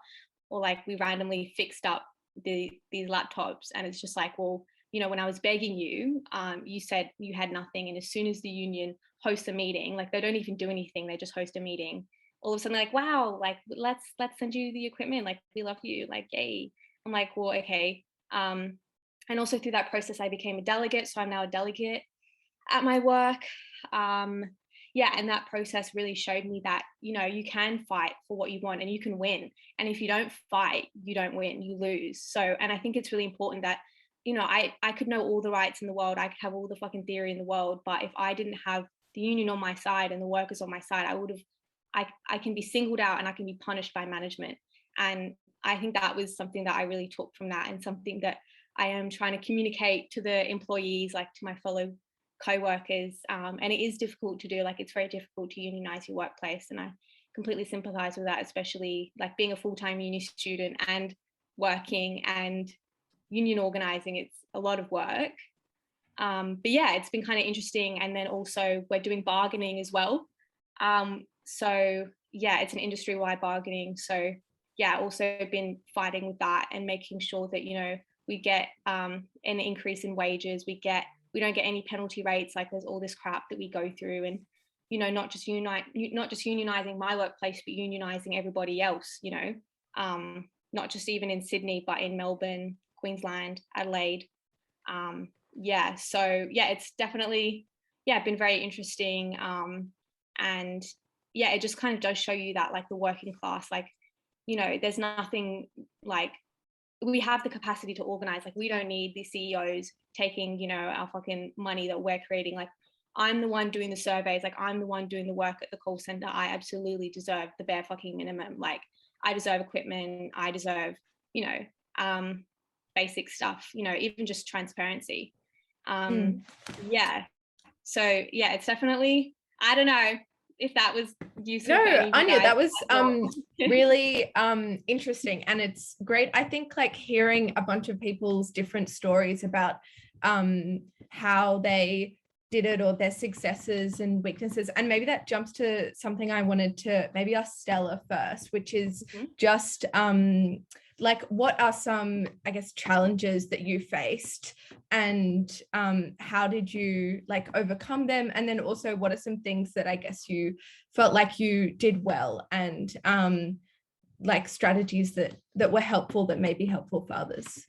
or like we randomly fixed up these laptops. And it's just like, well, you know, when I was begging you, you said you had nothing, and as soon as the union hosts a meeting, like they don't even do anything, they just host a meeting, all of a sudden they're like, wow, like let's send you the equipment, like we love you, like yay. I'm like, well, okay. And also through that process I became a delegate, so I'm now a delegate at my work. Yeah, and that process really showed me that, you know, you can fight for what you want and you can win, and if you don't fight, you don't win, you lose. So, and I think it's really important that, you know, I could know all the rights in the world, I could have all the fucking theory in the world, but if I didn't have the union on my side and the workers on my side, I can be singled out and I can be punished by management. And I think that was something that I really took from that, and something that I am trying to communicate to the employees, like to my fellow co-workers. And it is difficult to do, like it's very difficult to unionize your workplace, and I completely sympathize with that, especially like being a full-time uni student and working and union organizing. It's a lot of work. But yeah, it's been kind of interesting. And then also we're doing bargaining as well. So yeah, it's an industry-wide bargaining. So yeah, also been fighting with that and making sure that, you know, we get an increase in wages, we don't get any penalty rates, like there's all this crap that we go through, and, you know, not just unionizing my workplace, but unionizing everybody else, you know, not just even in Sydney, but in Melbourne, Queensland, Adelaide. Yeah, so yeah, it's definitely, yeah, been very interesting. And yeah, it just kind of does show you that, like, the working class, like, you know, there's nothing, like, we have the capacity to organize. Like, we don't need the CEOs taking, you know, our fucking money that we're creating. Like, I'm the one doing the surveys, like I'm the one doing the work at the call center. I absolutely deserve the bare fucking minimum. Like, I deserve equipment, I deserve, you know, basic stuff, you know, even just transparency. Yeah, so yeah, it's definitely, I don't know, if that was useful. No, for any of you Anya, guys that was as well. really interesting, and it's great. I think like hearing a bunch of people's different stories about how they did it, or their successes and weaknesses, and maybe that jumps to something I wanted to maybe ask Stella first, which is just like, what are some, I guess, challenges that you faced, and how did you like overcome them? And then also, what are some things that I guess you felt like you did well, and like strategies that were helpful, that may be helpful for others?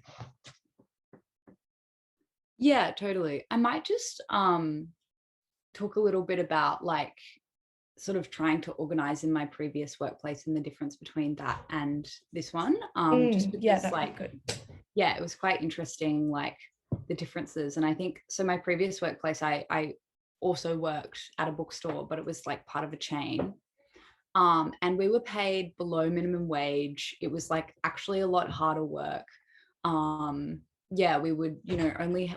Yeah, totally. I might just talk a little bit about like sort of trying to organize in my previous workplace and the difference between that and this one. Just because, yeah, that'd like, be good. yeah, it was quite interesting, like the differences. And I think so. My previous workplace, I also worked at a bookstore, but it was like part of a chain. And we were paid below minimum wage. It was like actually a lot harder work. Yeah, we would, you know,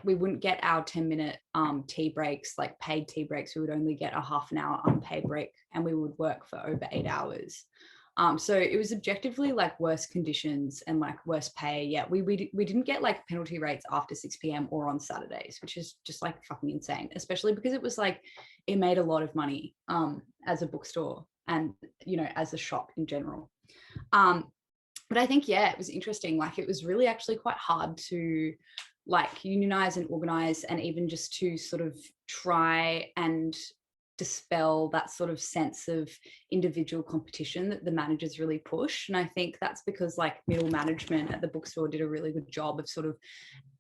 we wouldn't get our 10-minute tea breaks, like paid tea breaks. We would only get a half an hour unpaid break, and we would work for over 8 hours. So it was objectively like worse conditions and like worse pay. Yeah, we didn't get like penalty rates after 6 p.m. or on Saturdays, which is just like fucking insane, especially because it was like, it made a lot of money as a bookstore and, you know, as a shop in general. But I think, yeah, it was interesting. Like, it was really actually quite hard to like unionize and organize, and even just to sort of try and dispel that sort of sense of individual competition that the managers really push. And I think that's because like middle management at the bookstore did a really good job of sort of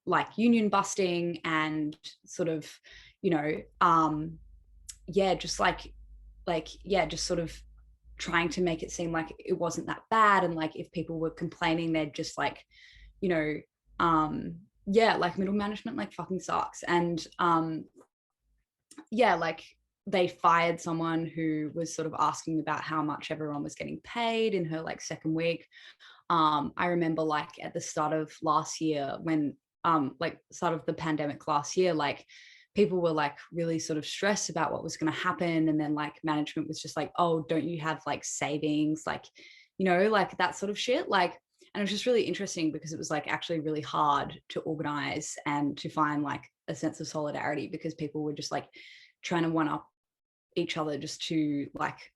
like union busting and sort of, you know, yeah, just just sort of trying to make it seem like it wasn't that bad. And like, if people were complaining, they'd just like, you know, yeah, like middle management like fucking sucks. And yeah, like they fired someone who was sort of asking about how much everyone was getting paid in her like second week. I remember like at the start of last year, when like start of the pandemic last year, like people were like really sort of stressed about what was going to happen. And then like management was just like, oh, don't you have like savings? Like, you know, like that sort of shit. Like, and it was just really interesting because it was like actually really hard to organize and to find like a sense of solidarity, because people were just like trying to one up each other just to like,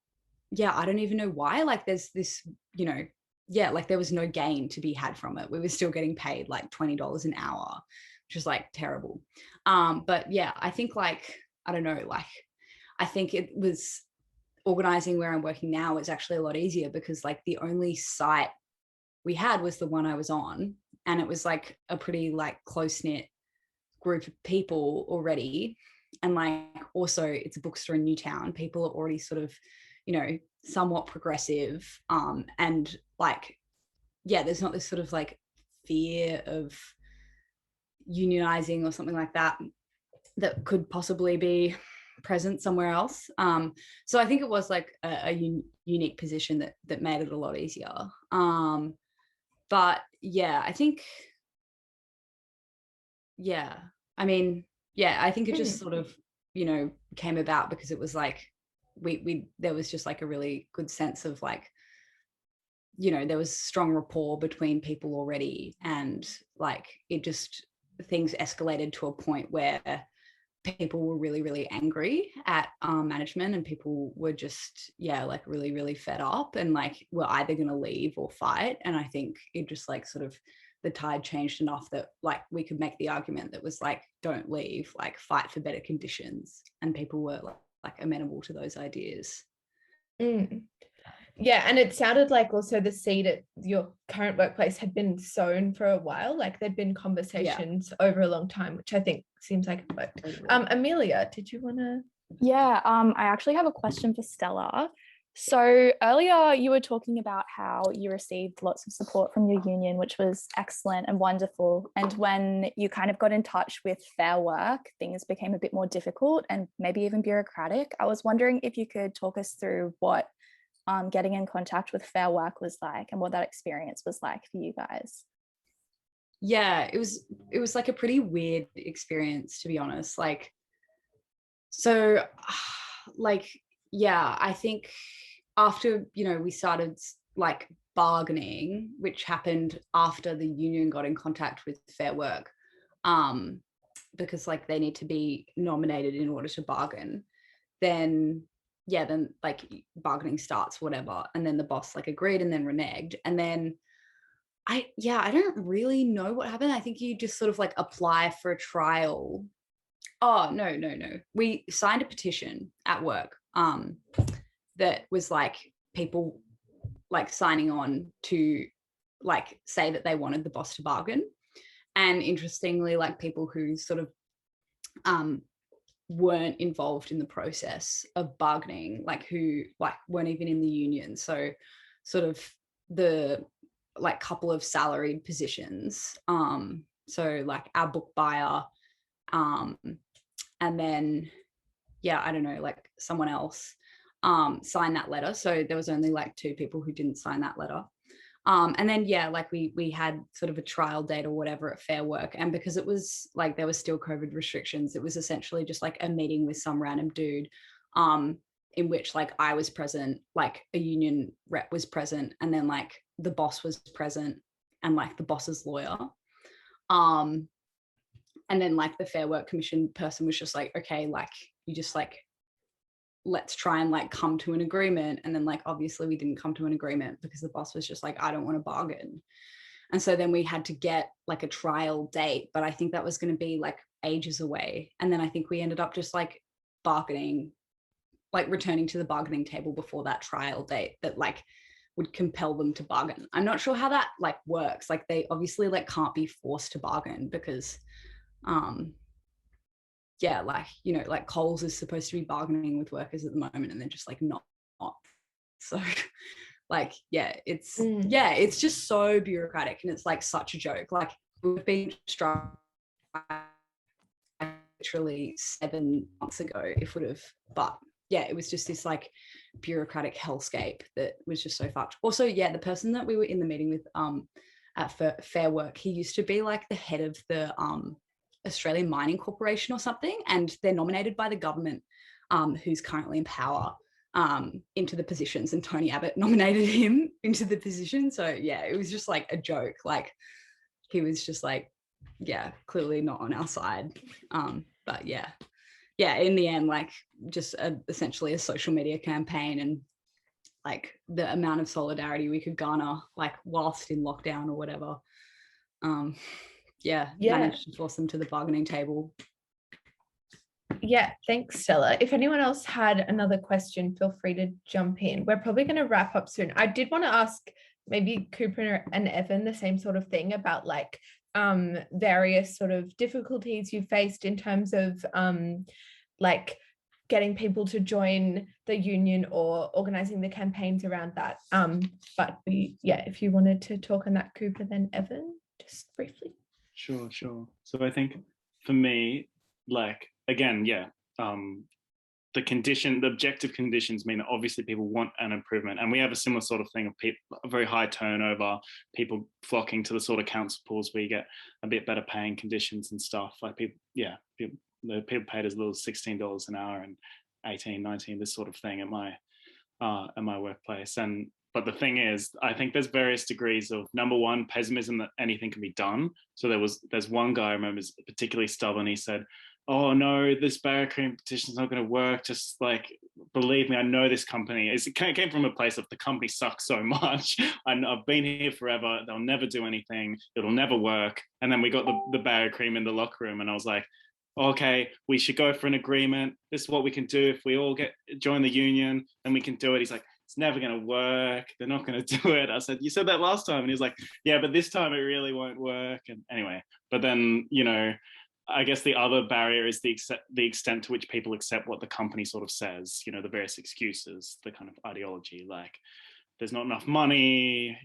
yeah, I don't even know why. Like there's this, you know, yeah, like there was no gain to be had from it. We were still getting paid like $20 an hour, which is like terrible. But yeah, I think like, I don't know, like, I think it was organizing where I'm working now is actually a lot easier, because like the only site we had was the one I was on. And it was like a pretty like close-knit group of people already. And like, also it's a bookstore in Newtown. People are already sort of, you know, somewhat progressive. And like, yeah, there's not this sort of like fear of unionizing or something like that that could possibly be present somewhere else. So I think it was like a unique position that made it a lot easier. But yeah, I think, yeah, I mean, yeah, I think it just sort of, you know, came about because it was like, there was just like a really good sense of like, you know, there was strong rapport between people already, and like it just, things escalated to a point where people were really, really angry at management, and people were just, yeah, like really, really fed up, and like were either going to leave or fight. And I think it just like sort of, the tide changed enough that like we could make the argument that was like, don't leave, like fight for better conditions. And people were like amenable to those ideas. Yeah, and it sounded like also the seed at your current workplace had been sown for a while, like there'd been conversations over a long time, which I think seems like it worked. Amelia, did you want to? Yeah, I actually have a question for Stella. So earlier you were talking about how you received lots of support from your union, which was excellent and wonderful. And when you kind of got in touch with Fair Work, things became a bit more difficult and maybe even bureaucratic. I was wondering if you could talk us through what getting in contact with Fair Work was like, and what that experience was like for you guys. Yeah, it was like a pretty weird experience, to be honest. Like, so like yeah, I think after, we started like bargaining, which happened after the union got in contact with Fair Work, because like they need to be nominated in order to bargain, then like bargaining starts, whatever. And then the boss like agreed and then reneged. And then I don't really know what happened. I think you just sort of like apply for a trial. Oh, no. We signed a petition at work that was like people like signing on to like say that they wanted the boss to bargain. And interestingly, like people who sort of weren't involved in the process of bargaining, like who like weren't even in the union. So sort of the like couple of salaried positions. So like our book buyer, and then I don't know, like someone else signed that letter. So there was only like 2 people who didn't sign that letter. And then like we had sort of a trial date or whatever at Fair Work, and because it was like there was still COVID restrictions, it was essentially just like a meeting with some random dude, in which like I was present, like a union rep was present, and then like the boss was present and like the boss's lawyer, and then like the Fair Work Commission person was just like, okay, like you just like let's try and like come to an agreement. And then like obviously we didn't come to an agreement because the boss was just like, I don't want to bargain. And so then we had to get like a trial date, but I think that was going to be like ages away. And then I think we ended up just like bargaining, like returning to the bargaining table before that trial date that like would compel them to bargain. I'm not sure how that like works. Like they obviously like can't be forced to bargain because like, like Coles is supposed to be bargaining with workers at the moment and they're just like not. So like, it's just so bureaucratic and it's like such a joke. Like we've been struck literally 7 months ago, if would have, but it was just this like bureaucratic hellscape that was just so fucked. Also, the person that we were in the meeting with at Fair Work, he used to be like the head of the Australian Mining Corporation or something, and they're nominated by the government, who's currently in power, into the positions, and Tony Abbott nominated him into the position. So it was just like a joke. Like he was just like, clearly not on our side. But in the end, like just essentially a social media campaign and like the amount of solidarity we could garner, like whilst in lockdown or whatever. Managed to force them to the bargaining table. Yeah, thanks, Stella. If anyone else had another question, feel free to jump in. We're probably going to wrap up soon. I did want to ask maybe Cooper and Evan the same sort of thing about like various sort of difficulties you faced in terms of like getting people to join the union or organizing the campaigns around that. But if you wanted to talk on that, Cooper, then Evan, just briefly. Sure. So I think for me, like, again, the objective conditions mean that obviously people want an improvement. And we have a similar sort of thing of a very high turnover, people flocking to the sort of council pools where you get a bit better paying conditions and stuff. Like people paid as little as $16 an hour and 18, 19, this sort of thing at my workplace. But the thing is, I think there's various degrees of, number one, pessimism that anything can be done. So there's one guy I remember is particularly stubborn. He said, oh no, this barrier cream petition is not going to work. Just like, believe me, I know this company. It came from a place of the company sucks so much. I've been here forever. They'll never do anything. It'll never work. And then we got the barrier cream in the locker room and I was like, okay, we should go for an agreement. This is what we can do. If we all join the union, then we can do it. He's like, it's never going to work. They're not going to do it. I said, you said that last time. And he was like, yeah, but this time it really won't work. And anyway, but then, I guess the other barrier is the extent to which people accept what the company sort of says, the various excuses, the kind of ideology, like there's not enough money,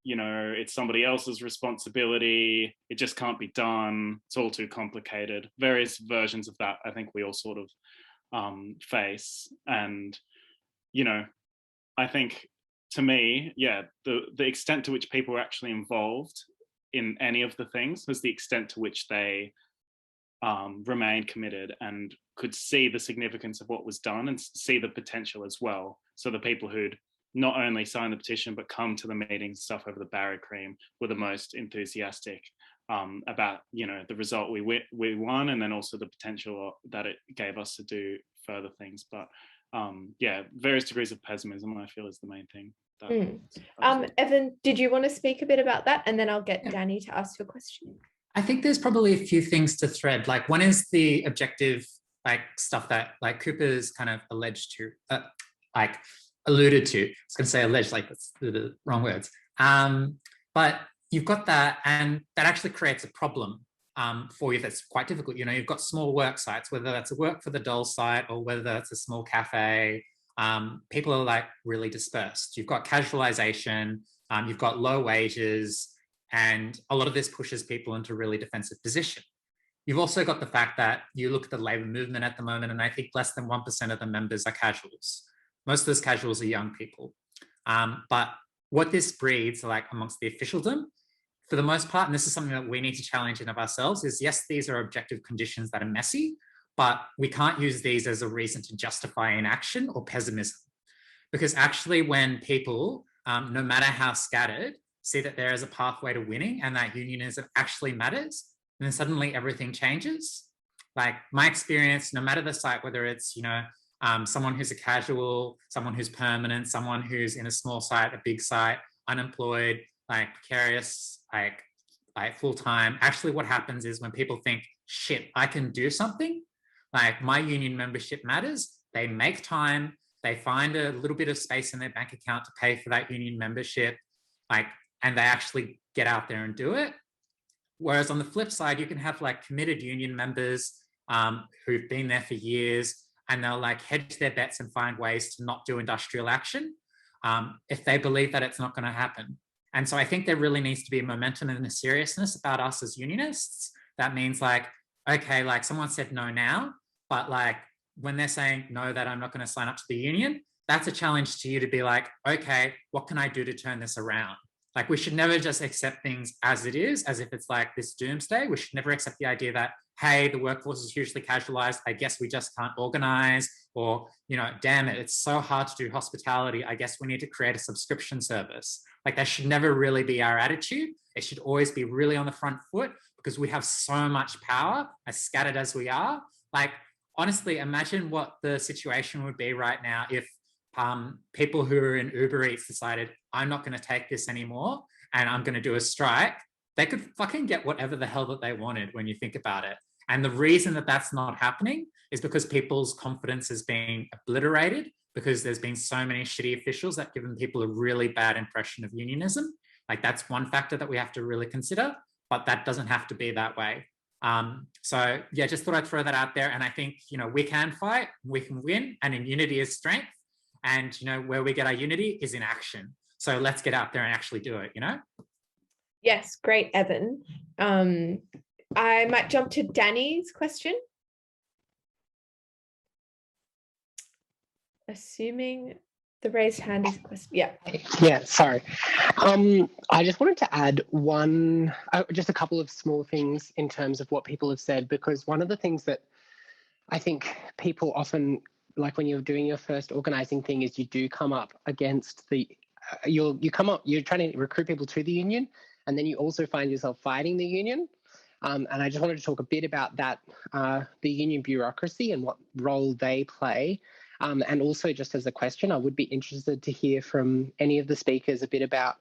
it's somebody else's responsibility, it just can't be done, it's all too complicated. Various versions of that, I think we all sort of face. And, I think to me, the extent to which people are actually involved in any of the things was the extent to which they remained committed and could see the significance of what was done and see the potential as well. So the people who'd not only signed the petition but come to the meetings, stuff over the barrack cream, were the most enthusiastic about, you know, the result we won, and then also the potential that it gave us to do further things. But yeah, various degrees of pessimism, I feel, is the main thing. Evan, did you want to speak a bit about that? And then I'll get Danny to ask your question. I think there's probably a few things to thread. Like, one is the objective, like, stuff that, like, Cooper's kind of alleged to, like, alluded to. I was going to say alleged, like, that's the wrong words. But you've got that, and that actually creates a problem for you that's quite difficult. You know, you've got small work sites, whether that's a work for the doll site or whether that's a small cafe. People are, like, really dispersed. You've got casualisation, you've got low wages, and a lot of this pushes people into a really defensive position. You've also got the fact that you look at the labour movement at the moment, and I think less than 1% of the members are casuals. Most of those casuals are young people. But what this breeds, like, amongst the officialdom, for the most part, and this is something that we need to challenge in of ourselves, is yes, these are objective conditions that are messy, but we can't use these as a reason to justify inaction or pessimism. Because actually, when people, no matter how scattered, see that there is a pathway to winning and that unionism actually matters, and then suddenly everything changes. Like, my experience, no matter the site, whether it's, you know, someone who's a casual, someone who's permanent, someone who's in a small site, a big site, unemployed, like precarious, like full-time, actually what happens is when people think, shit, I can do something, like, my union membership matters, they make time, they find a little bit of space in their bank account to pay for that union membership, like, and they actually get out there and do it. Whereas on the flip side, you can have, like, committed union members who've been there for years, and they'll, like, hedge their bets and find ways to not do industrial action if they believe that it's not going to happen. And so I think there really needs to be a momentum and a seriousness about us as unionists. That means, like, okay, like, someone said no now, but, like, when they're saying no, that I'm not going to sign up to the union, that's a challenge to you to be like, okay, what can I do to turn this around? Like, we should never just accept things as it is, as if it's like this doomsday. We should never accept the idea that, hey, the workforce is hugely casualised, I guess we just can't organise, or, you know, damn it, it's so hard to do hospitality, I guess we need to create a subscription service. Like, that should never really be our attitude. It should always be really on the front foot, because we have so much power, as scattered as we are. Like, honestly, imagine what the situation would be right now if people who are in Uber Eats decided, I'm not going to take this anymore and I'm going to do a strike. They could fucking get whatever the hell that they wanted when you think about it. And the reason that that's not happening is because people's confidence is being obliterated, because there's been so many shitty officials that given people a really bad impression of unionism. Like, that's one factor that we have to really consider, but that doesn't have to be that way. So yeah, just thought I'd throw that out there. And I think, you know, we can fight, we can win, and in unity is strength. And, you know, where we get our unity is in action. So let's get out there and actually do it, you know? Yes, great, Evan. I might jump to Danny's question. Assuming the raised hand is a question. Yeah. Yeah, sorry. I just wanted to add just a couple of small things in terms of what people have said, because one of the things that I think people often, like when you're doing your first organising thing, is you do come up against you're trying to recruit people to the union, and then you also find yourself fighting the union. And I just wanted to talk a bit about that, the union bureaucracy and what role they play. And also, just as a question, I would be interested to hear from any of the speakers a bit about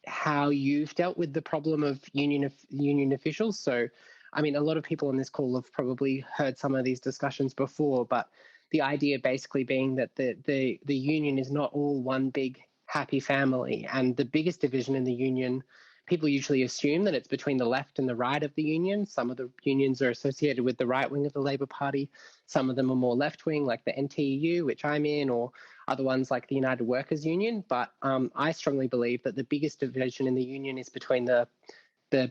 how you've dealt with the problem of union officials. So, I mean, a lot of people on this call have probably heard some of these discussions before, but the idea basically being that the union is not all one big happy family, and the biggest division in the union, people usually assume that it's between the left and the right of the union. Some of the unions are associated with the right wing of the Labour Party. Some of them are more left wing, like the NTEU, which I'm in, or other ones like the United Workers Union. But I strongly believe that the biggest division in the union is between the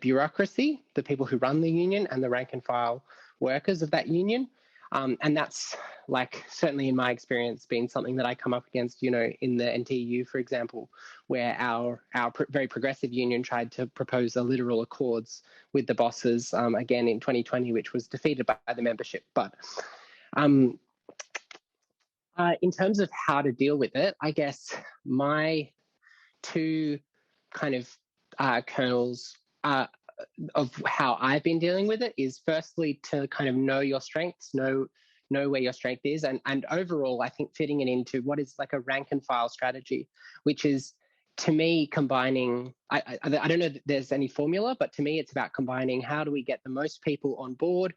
bureaucracy, the people who run the union, and the rank and file workers of that union. And that's like, certainly in my experience, been something that I come up against, you know, in the NTU, for example, where our very progressive union tried to propose a literal accords with the bosses again in 2020, which was defeated by the membership. But in terms of how to deal with it, I guess my two kind of kernels of how I've been dealing with it is, firstly, to kind of know your strengths, know where your strength is, and overall, I think fitting it into what is like a rank and file strategy, which is, to me, combining. I don't know that there's any formula, but to me, it's about combining how do we get the most people on board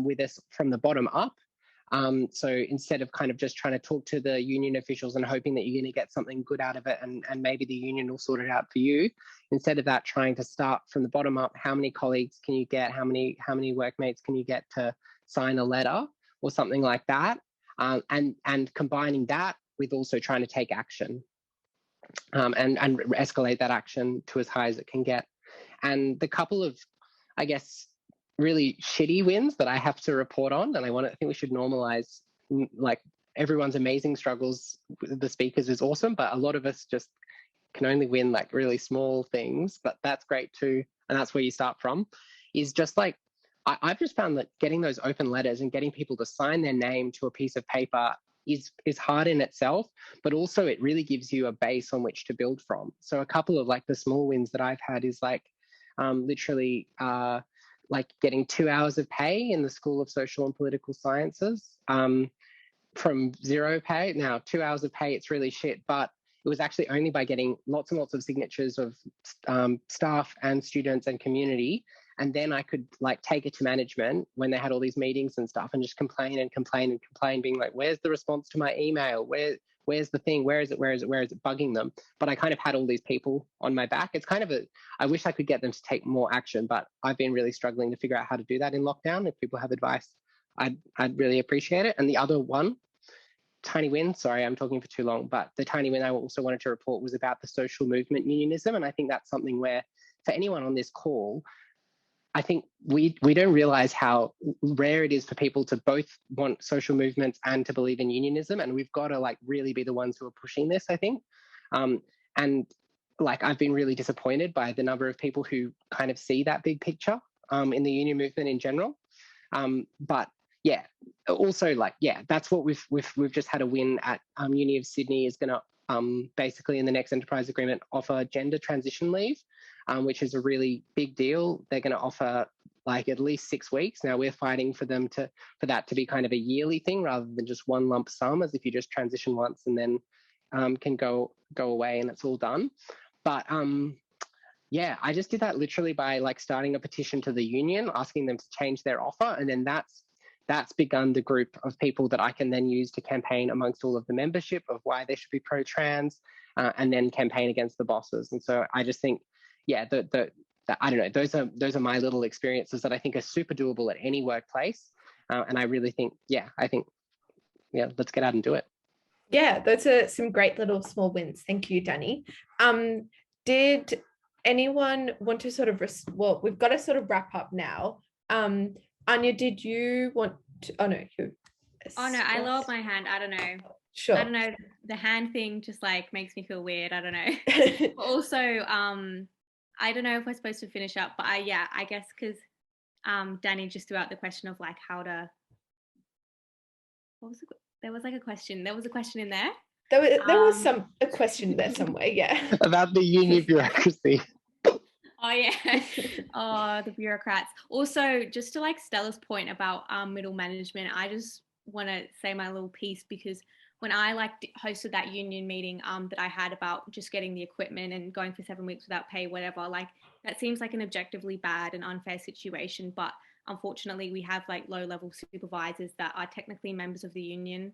with us from the bottom up. So instead of kind of just trying to talk to the union officials and hoping that you're going to get something good out of it, and maybe the union will sort it out for you, instead of that, trying to start from the bottom up. How many colleagues can you get? How many workmates can you get to sign a letter or something like that? And combining that with also trying to take action and escalate that action to as high as it can get. And the couple of, I guess, really shitty wins that I have to report on, and I think we should normalize, like, everyone's amazing struggles with the speakers is awesome, but a lot of us just can only win like really small things, but that's great too. And that's where you start from, is just like, I've just found that getting those open letters and getting people to sign their name to a piece of paper is hard in itself, but also it really gives you a base on which to build from. So a couple of like the small wins that I've had is like literally like getting 2 hours of pay in the School of Social and Political Sciences from zero pay. Now, 2 hours of pay, it's really shit, but it was actually only by getting lots and lots of signatures of staff and students and community. And then I could like take it to management when they had all these meetings and stuff, and just complain and complain and complain, being like, where's the response to my email? Where's the thing? Where is it? Where is it bugging them? But I kind of had all these people on my back. It's kind of I wish I could get them to take more action, but I've been really struggling to figure out how to do that in lockdown. If people have advice, I'd really appreciate it. And the other one, tiny win, sorry, I'm talking for too long, but the tiny win I also wanted to report was about the social movement unionism. And I think that's something where, for anyone on this call, I think we don't realize how rare it is for people to both want social movements and to believe in unionism. And we've got to like really be the ones who are pushing this, I think. And like, I've been really disappointed by the number of people who kind of see that big picture in the union movement in general. But yeah, also like, yeah, that's what we've just had a win at Uni of Sydney is going to basically in the next enterprise agreement offer gender transition leave, which is a really big deal. They're going to offer like at least 6 weeks. Now we're fighting for them for that to be kind of a yearly thing rather than just one lump sum, as if you just transition once and then can go away and it's all done. But yeah, I just did that literally by like starting a petition to the union, asking them to change their offer, and then that's begun the group of people that I can then use to campaign amongst all of the membership of why they should be pro-trans, and then campaign against the bosses. And so I just think, yeah, I don't know, those are my little experiences that I think are super doable at any workplace. And I really think, yeah, let's get out and do it. Yeah, those are some great little small wins. Thank you, Danny. Did anyone want to sort of, well, we've got to sort of wrap up now. Anya, did you want to, oh no, I lowered my hand. I don't know. Sure. I don't know. The hand thing just like makes me feel weird. I don't know. Also, I don't know if we're supposed to finish up, but I guess because Danny just threw out the question of like how to, there was a question in there. There was a question there somewhere, yeah. About the union bureaucracy. Oh yeah. Oh, the bureaucrats. Also, just to like Stella's point about middle management, I just want to say my little piece, because when I like hosted that union meeting that I had about just getting the equipment and going for 7 weeks without pay, whatever, like that seems like an objectively bad and unfair situation. But unfortunately, we have like low-level supervisors that are technically members of the union.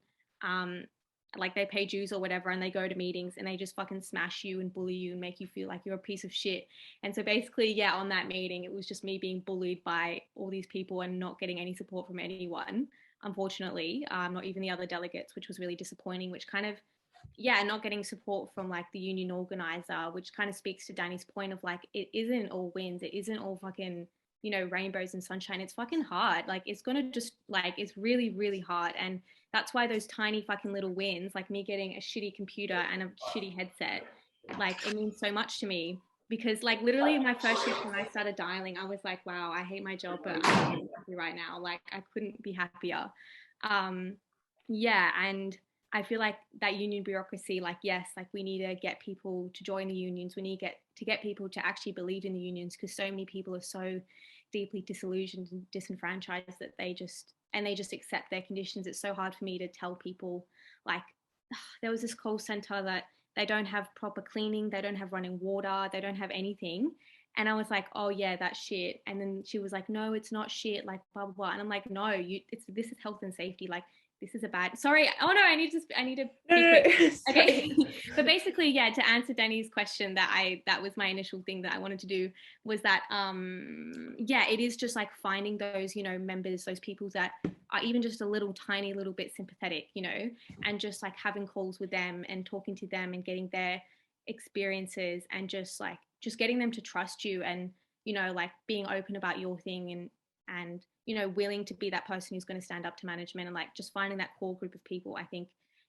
Like they pay dues or whatever, and they go to meetings and they just fucking smash you and bully you and make you feel like you're a piece of shit. And so basically, yeah, on that meeting, it was just me being bullied by all these people and not getting any support from anyone, unfortunately, not even the other delegates, which was really disappointing, which kind of, yeah, not getting support from like the union organizer, which kind of speaks to Danny's point of like, it isn't all wins. It isn't all fucking you know, rainbows and sunshine. It's fucking hard. Like, it's gonna just, like, it's really, really hard. And that's why those tiny fucking little wins, like me getting a shitty computer and a shitty headset, like, it means so much to me. Because, like, literally my first shift when I started dialing, I was like, wow, I hate my job, but I'm really happy right now. Like, I couldn't be happier. Yeah, and I feel like that union bureaucracy, like, yes, like, we need to get people to join the unions. We need to get people to actually believe in the unions, because so many people are so deeply disillusioned and disenfranchised that they just accept their conditions. It's so hard for me to tell people, like, there was this call center that they don't have proper cleaning, they don't have running water, they don't have anything. And I was like, oh yeah, that's shit. And then she was like, no, it's not shit, like, blah blah blah. And I'm like, no, this is health and safety. Like, this is a bad, sorry, oh no, I need to be quick. Okay. But basically, yeah, to answer Danny's question, that was my initial thing that I wanted to do, was that yeah, it is just like finding those, you know, members, those people that are even just a little tiny little bit sympathetic, you know, and just like having calls with them and talking to them and getting their experiences, and just getting them to trust you, and, you know, like, being open about your thing, and you know, willing to be that person who's going to stand up to management, and like just finding that core group of people, I think,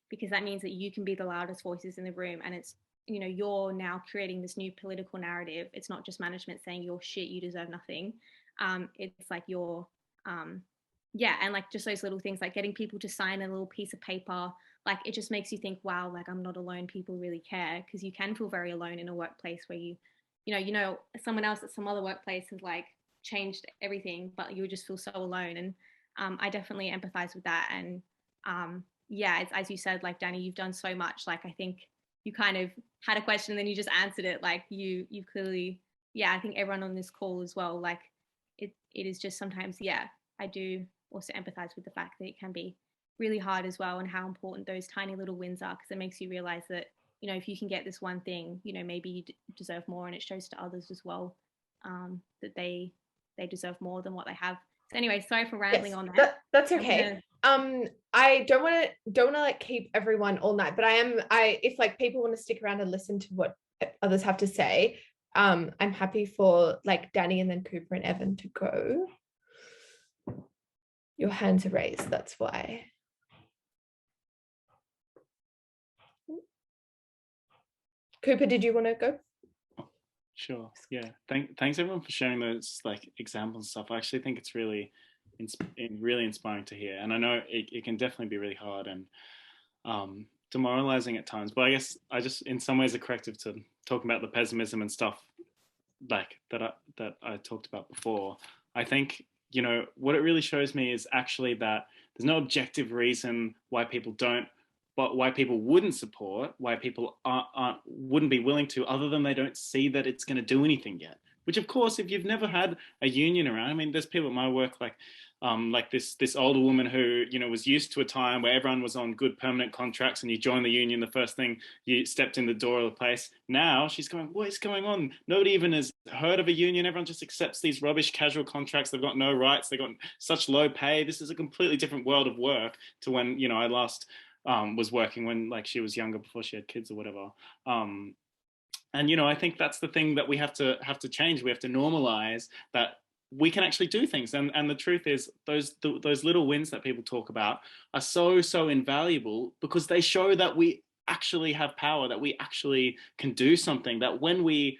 because that means that you can be the loudest voices in the room, and it's, you know, you're now creating this new political narrative. It's not just management saying you're shit, you deserve nothing. It's like you're yeah, and like just those little things, like getting people to sign a little piece of paper, like, it just makes you think, wow, like, I'm not alone, people really care. Because you can feel very alone in a workplace where you know someone else at some other workplace has like changed everything, but you would just feel so alone. And I definitely empathize with that. And yeah, it's, as you said, like, Danny, you've done so much. Like, I think you kind of had a question and then you just answered it. Like, you've clearly, yeah, I think everyone on this call as well, like, it is just sometimes, yeah, I do also empathize with the fact that it can be really hard as well, and how important those tiny little wins are, because it makes you realize that, you know, if you can get this one thing, you know, maybe you deserve more, and it shows to others as well that they deserve more than what they have. So anyway, sorry for rambling on that. That's okay. I don't want to like keep everyone all night, but if like people want to stick around and listen to what others have to say, I'm happy for like Danny and then Cooper and Evan to go. Your hands are raised, that's why. Cooper, did you want to go? Sure. Yeah. Thanks everyone for sharing those like examples and stuff. I actually think it's really inspiring to hear. And I know it can definitely be really hard and demoralizing at times. But I guess I just, in some ways, a corrective to talking about the pessimism and stuff like that I talked about before. I think, you know, what it really shows me is actually that there's no objective reason why people don't, but why people wouldn't support, why people wouldn't be willing to, other than they don't see that it's going to do anything yet. Which, of course, if you've never had a union around, I mean, there's people at my work like this older woman who, you know, was used to a time where everyone was on good permanent contracts, and you join the union, the first thing you stepped in the door of the place. Now she's going, what is going on? Nobody even has heard of a union. Everyone just accepts these rubbish casual contracts. They've got no rights. They've got such low pay. This is a completely different world of work to when, you know, I last was working, when like she was younger, before she had kids or whatever. And, you know, I think that's the thing that we have to change. We have to normalize that we can actually do things. And the truth is, those little wins that people talk about are so invaluable, because they show that we actually have power, that we actually can do something, that when we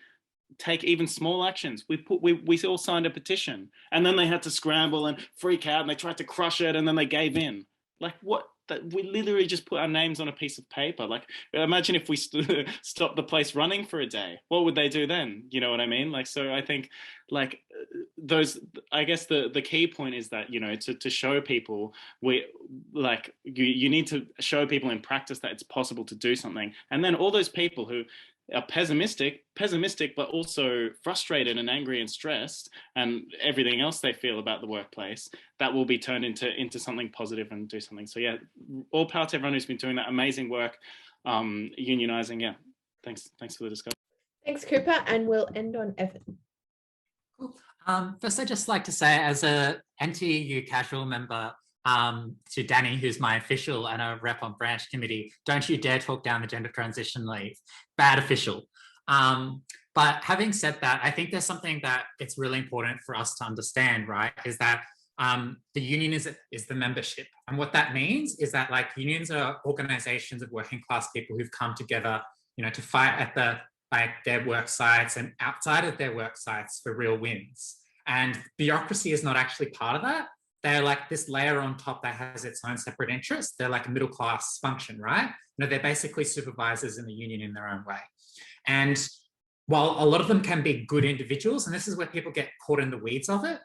take even small actions, we all signed a petition, and then they had to scramble and freak out, and they tried to crush it, and then they gave in. Like, what? That we literally just put our names on a piece of paper. Like, imagine if we stopped the place running for a day. What would they do then? You know what I mean? Like, so I think, like, I guess the key point is that, you know, to show people, you need to show people in practice that it's possible to do something. And then all those people who are pessimistic, but also frustrated and angry and stressed, and everything else they feel about the workplace, that will be turned into something positive and do something. So yeah, all power to everyone who's been doing that amazing work, unionizing. Yeah, thanks for the discussion. Thanks, Cooper, and we'll end on Evan. Cool. First, I'd just like to say, as a NTEU casual member, to Danny, who's my official and a rep on branch committee, don't you dare talk down the gender transition leave. Bad official. But having said that, I think there's something that it's really important for us to understand, right? Is that the union is the membership. And what that means is that like unions are organizations of working class people who've come together, you know, to fight at their work sites and outside of their work sites for real wins. And bureaucracy is not actually part of that. They're like this layer on top that has its own separate interests. They're like a middle class function, right? You know, they're basically supervisors in the union in their own way. And while a lot of them can be good individuals, and this is where people get caught in the weeds of it,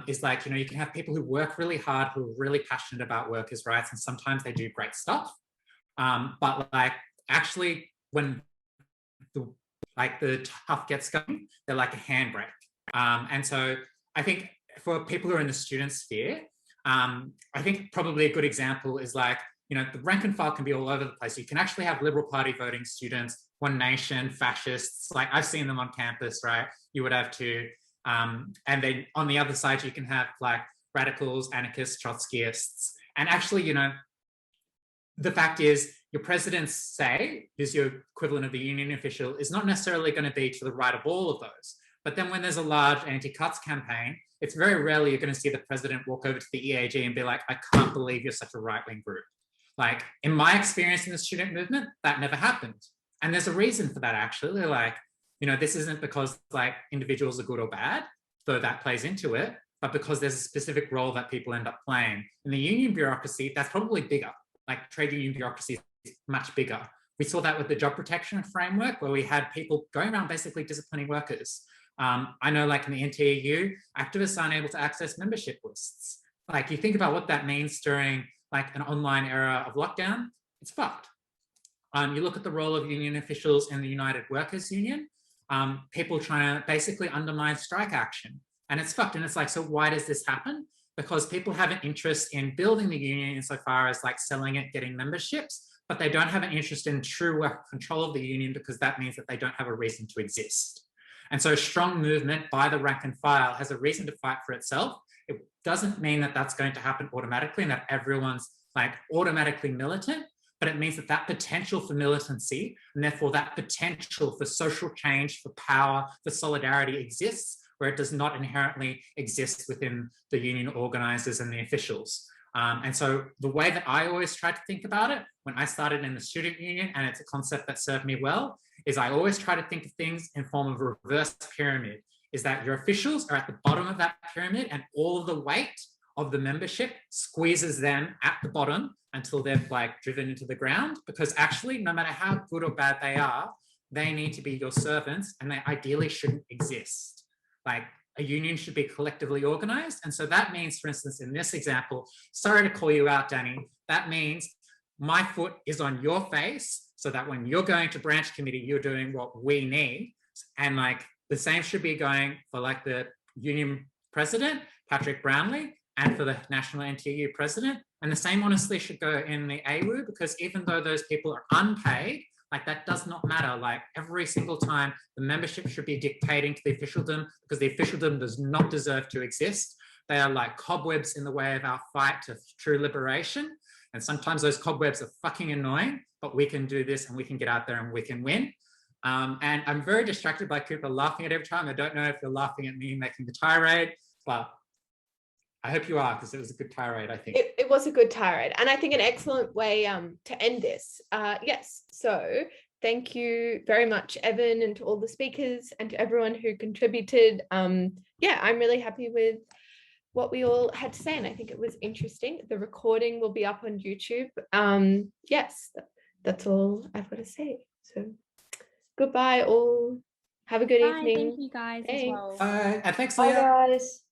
is like, you know, you can have people who work really hard, who are really passionate about workers' rights, and sometimes they do great stuff. But like actually when the tough gets going, they're like a handbrake. And so I think for people who are in the student sphere, I think probably a good example is like, you know, the rank and file can be all over the place. You can actually have Liberal Party voting students, One Nation, fascists, like I've seen them on campus, right? You would have to, and then on the other side, you can have like radicals, anarchists, Trotskyists. And actually, you know, the fact is your president's say, who's your equivalent of the union official, is not necessarily going to be to the right of all of those. But then when there's a large anti-cuts campaign, it's very rarely you're going to see the president walk over to the EAG and be like, I can't believe you're such a right-wing group. Like in my experience in the student movement, that never happened. And there's a reason for that actually. Like, you know, this isn't because like individuals are good or bad, though that plays into it, but because there's a specific role that people end up playing. In the union bureaucracy, that's probably bigger. Like trade union bureaucracy is much bigger. We saw that with the job protection framework where we had people going around basically disciplining workers. I know like in the NTEU, activists aren't able to access membership lists. Like you think about what that means during like an online era of lockdown, it's fucked. You look at the role of union officials in the United Workers Union, people trying to basically undermine strike action, and it's fucked. And it's like, so why does this happen? Because people have an interest in building the union insofar as like selling it, getting memberships, but they don't have an interest in true control of the union because that means that they don't have a reason to exist. And so strong movement by the rank and file has a reason to fight for itself. It doesn't mean that that's going to happen automatically and that everyone's like automatically militant, but it means that that potential for militancy and therefore that potential for social change, for power, for solidarity exists, where it does not inherently exist within the union organisers and the officials. And so the way that I always try to think about it when I started in the student union, and it's a concept that served me well, is I always try to think of things in form of a reverse pyramid, is that your officials are at the bottom of that pyramid and all of the weight of the membership squeezes them at the bottom until they're like driven into the ground, because actually no matter how good or bad they are, they need to be your servants and they ideally shouldn't exist. Like a union should be collectively organised. And so that means, for instance, in this example, sorry to call you out, Danny, that means my foot is on your face so that when you're going to branch committee, you're doing what we need. And like the same should be going for like the union president, Patrick Brownlee, and for the national NTEU president. And the same honestly should go in the AUWU, because even though those people are unpaid, like that does not matter. Like every single time the membership should be dictating to the officialdom, because the officialdom does not deserve to exist. They are like cobwebs in the way of our fight to true liberation. And sometimes those cobwebs are fucking annoying, but we can do this and we can get out there and we can win. And I'm very distracted by Cooper laughing at every time. I don't know if you're laughing at me making the tirade, but I hope you are, because it was a good tirade, I think. It was a good tirade, and I think an excellent way to end this. Yes, so thank you very much, Evan, and to all the speakers and to everyone who contributed. Yeah, I'm really happy with what we all had to say, and I think it was interesting. The recording will be up on YouTube. Yes, that's all I've got to say. So goodbye all. Have a good evening. Thank you guys Thanks. as well. And thanks, Bye Leah. guys.